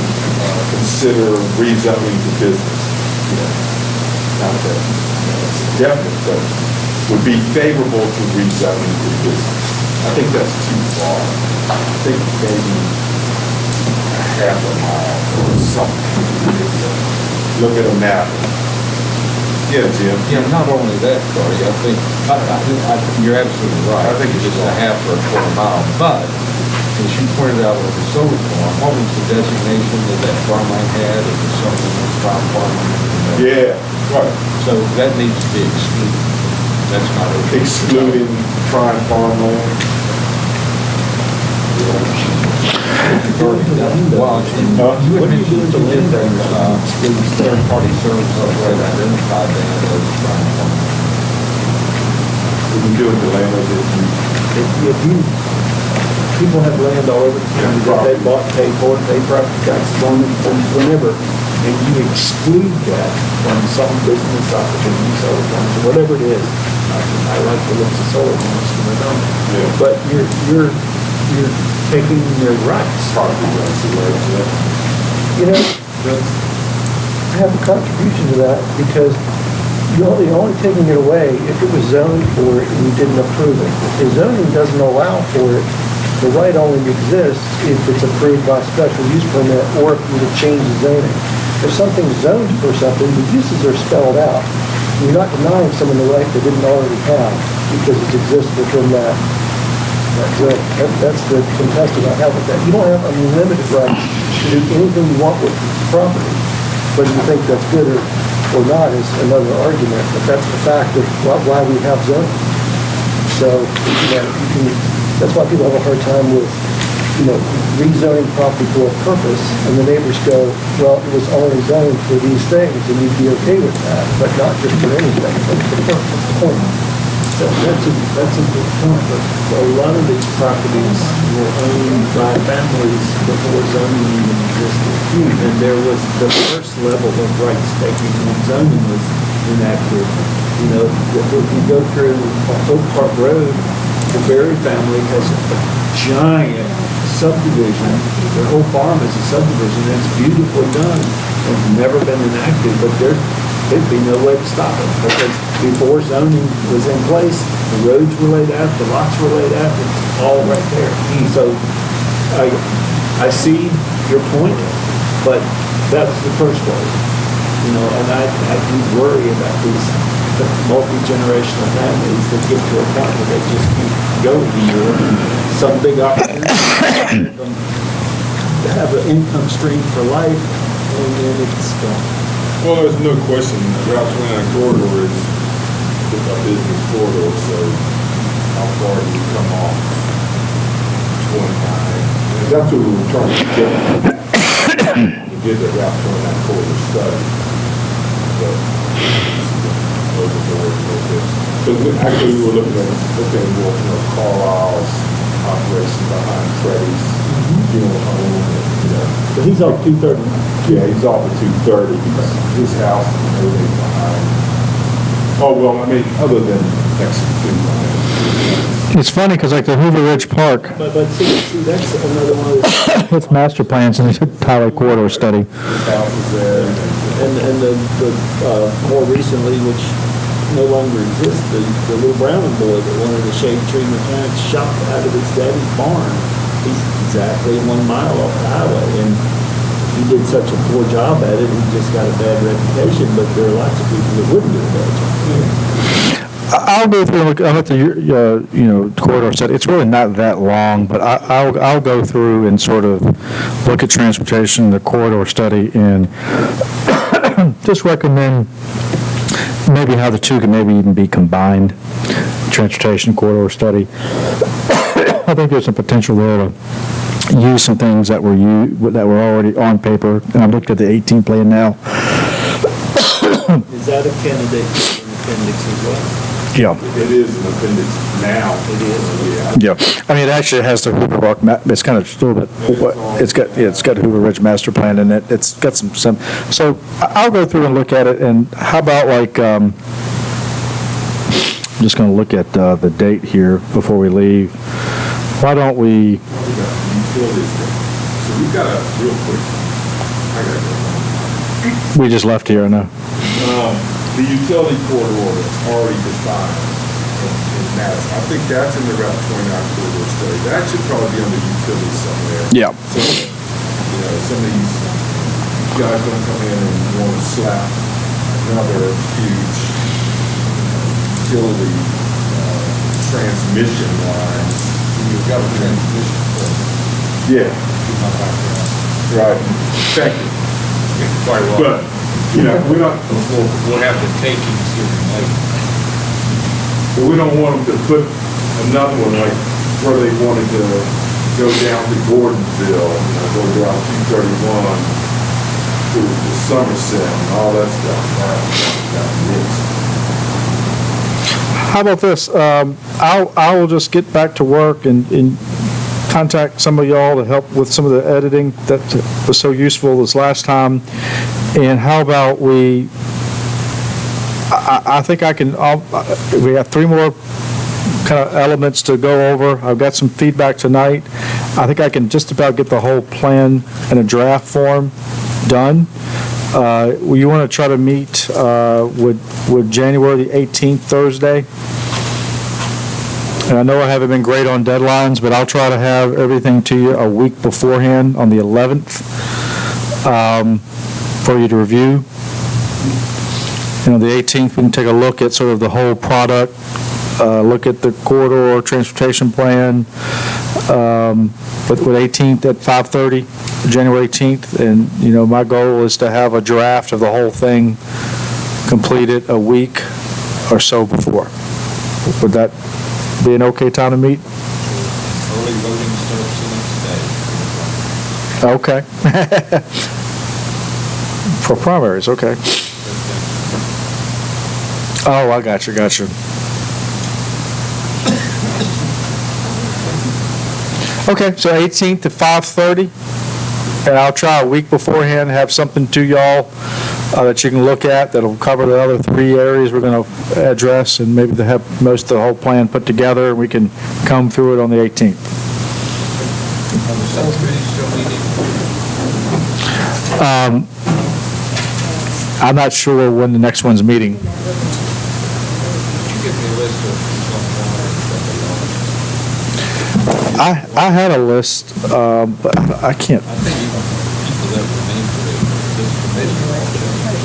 consider rezoning to business. Not that it's definite, but would be favorable to rezoning to business. I think that's too far. I think maybe a half a mile or something. Look at a map. Yeah, Jim. Yeah, not only that, Corey, I think, you're absolutely right. I think it's it's just a half or a quarter mile, but as you pointed out with the solar farm, what was the designation that farmland had? It was something that's farmland. Yeah, right. So that needs to be excluded. That's not okay. Excluding prime farmland. Well, you would mention to live there, third-party services already identified that as prime farmland. What we do with the land is If you, people have land all over the county that they bought, paid for, pay property taxes on it, from whenever, and you exclude that from some business opportunity, solar farms, or whatever it is. I like the looks of solar farms, Yeah. but you're taking their rights. property rights away. You know, I have a contribution to that because you're only taking it away if it was zoned for it and you didn't approve it. If the zoning doesn't allow for it, the right only exists if it's approved by special use permit or if you would change the zoning. If something's zoned for something, the uses are spelled out. You're not denying someone the right they didn't already have because it exists within that zone. That's the contested I have with that. You don't have unlimited rights to do anything you want with property. Whether you think that's good or not is another argument, but that's the fact of why we have zoning. So, that's why people have a hard time with, rezoning property for a purpose, and the neighbors go, well, it was only zoned for these things, and you'd be okay with that, but not just for anything. That's the point. That's a good point, but a lot of these properties were owned by families before zoning even existed. And there was the first level of rights taking when zoning was enacted. If you go through Oak Park Road, the Berry family has a giant subdivision. Their whole farm is a subdivision, and it's beautifully done. It's never been enacted, but there'd be no way to stop it, because before zoning was in place, the roads were laid out, the lots were laid out, it's all right there. So I see your point, but that was the first one. And I do worry about these multi-generational families that get to a point where they just keep going anymore. Some big opportunity to have an income stream for life, and then it's gone. Well, there's no question, Route 29 corridor is a business corridor, so how far do you come off 29? And that's what we were trying to get, to get the Route 29 corridor study. But, overboard a little bit. Because actually we were looking at more, Carlisle's operation behind Freddie's, home, But he's off 230. Yeah, he's off at 230, his house and everything behind. Oh, well, other than next to It's funny because like the Hoover Ridge Park, But see, that's another one of those, it's master plans and it's a Tyler corridor study. houses there. and the more recently, which no longer exists, the little Browning boy that wanted a shade tree mechanic shop out of his daddy's barn. He's exactly 1 mile off the highway, and he did such a poor job at it, he just got a bad reputation, but there are lots of people that wouldn't do a bad job. I'll go through, I'll let the, corridor study. It's really not that long, but I'll go through and sort of look at transportation, the corridor study, and just recommend maybe how the two can maybe even be combined, transportation corridor study. I think there's some potential there to use some things that were already on paper, and I looked at the 18 plan now. Is that a candidate for an appendix as well? Yeah. It is an appendix now. It is. Yeah, I mean, it actually has the Hoover Rock, it's kind of a little bit, it's got Hoover Ridge Master Plan in it, it's got some, so I'll go through and look at it, and how about like, I'm just gonna look at the date here before we leave. Why don't we, Utilities. So we've got a real quick, I gotta go. we just left here, I know. The utility corridor that's already defined in Madison, I think that's in the Route 29 corridor study. That should probably be under utilities somewhere. Yeah. So, you know, some of these guys don't come in and want to slap another huge utility transmission line. You've got a transmission plan. Yeah, in my background. right. Thank you. Quite well. But, you know, we're not, We'll have the takings here later. but we don't want them to put another one like where they wanted to go down to Gordonsville, you know, go down 231 to Somerset and all that stuff. That mixed. How about this, I will just get back to work and contact some of y'all to help with some of the editing that was so useful this last time. And how about I think I can, we have 3 more kind of elements to go over. I've got some feedback tonight. I think I can just about get the whole plan in a draft form done. You want to try to meet with January the 18th, Thursday? And I know I haven't been great on deadlines, but I'll try to have everything to you a week beforehand on the 11th for you to review. And on the 18th, we can take a look at sort of the whole product, look at the corridor transportation plan, with 18th at 5:30, January 18th. And, you know, my goal is to have a draft of the whole thing completed a week or so before. Would that be an okay time to meet? Early voting starts the next day. Okay. For primaries, okay. Oh, I got you. Okay, so 18th to 5:30, and I'll try a week beforehand, have something to y'all that you can look at that'll cover the other 3 areas we're going to address, and maybe to have most of the whole plan put together, and we can come through it on the 18th. Are the subcommittees still meeting? I'm not sure when the next one's meeting. Could you give me a list of who's on the line? I had a list, but I can't. I think even people that were named for this committee are all changed.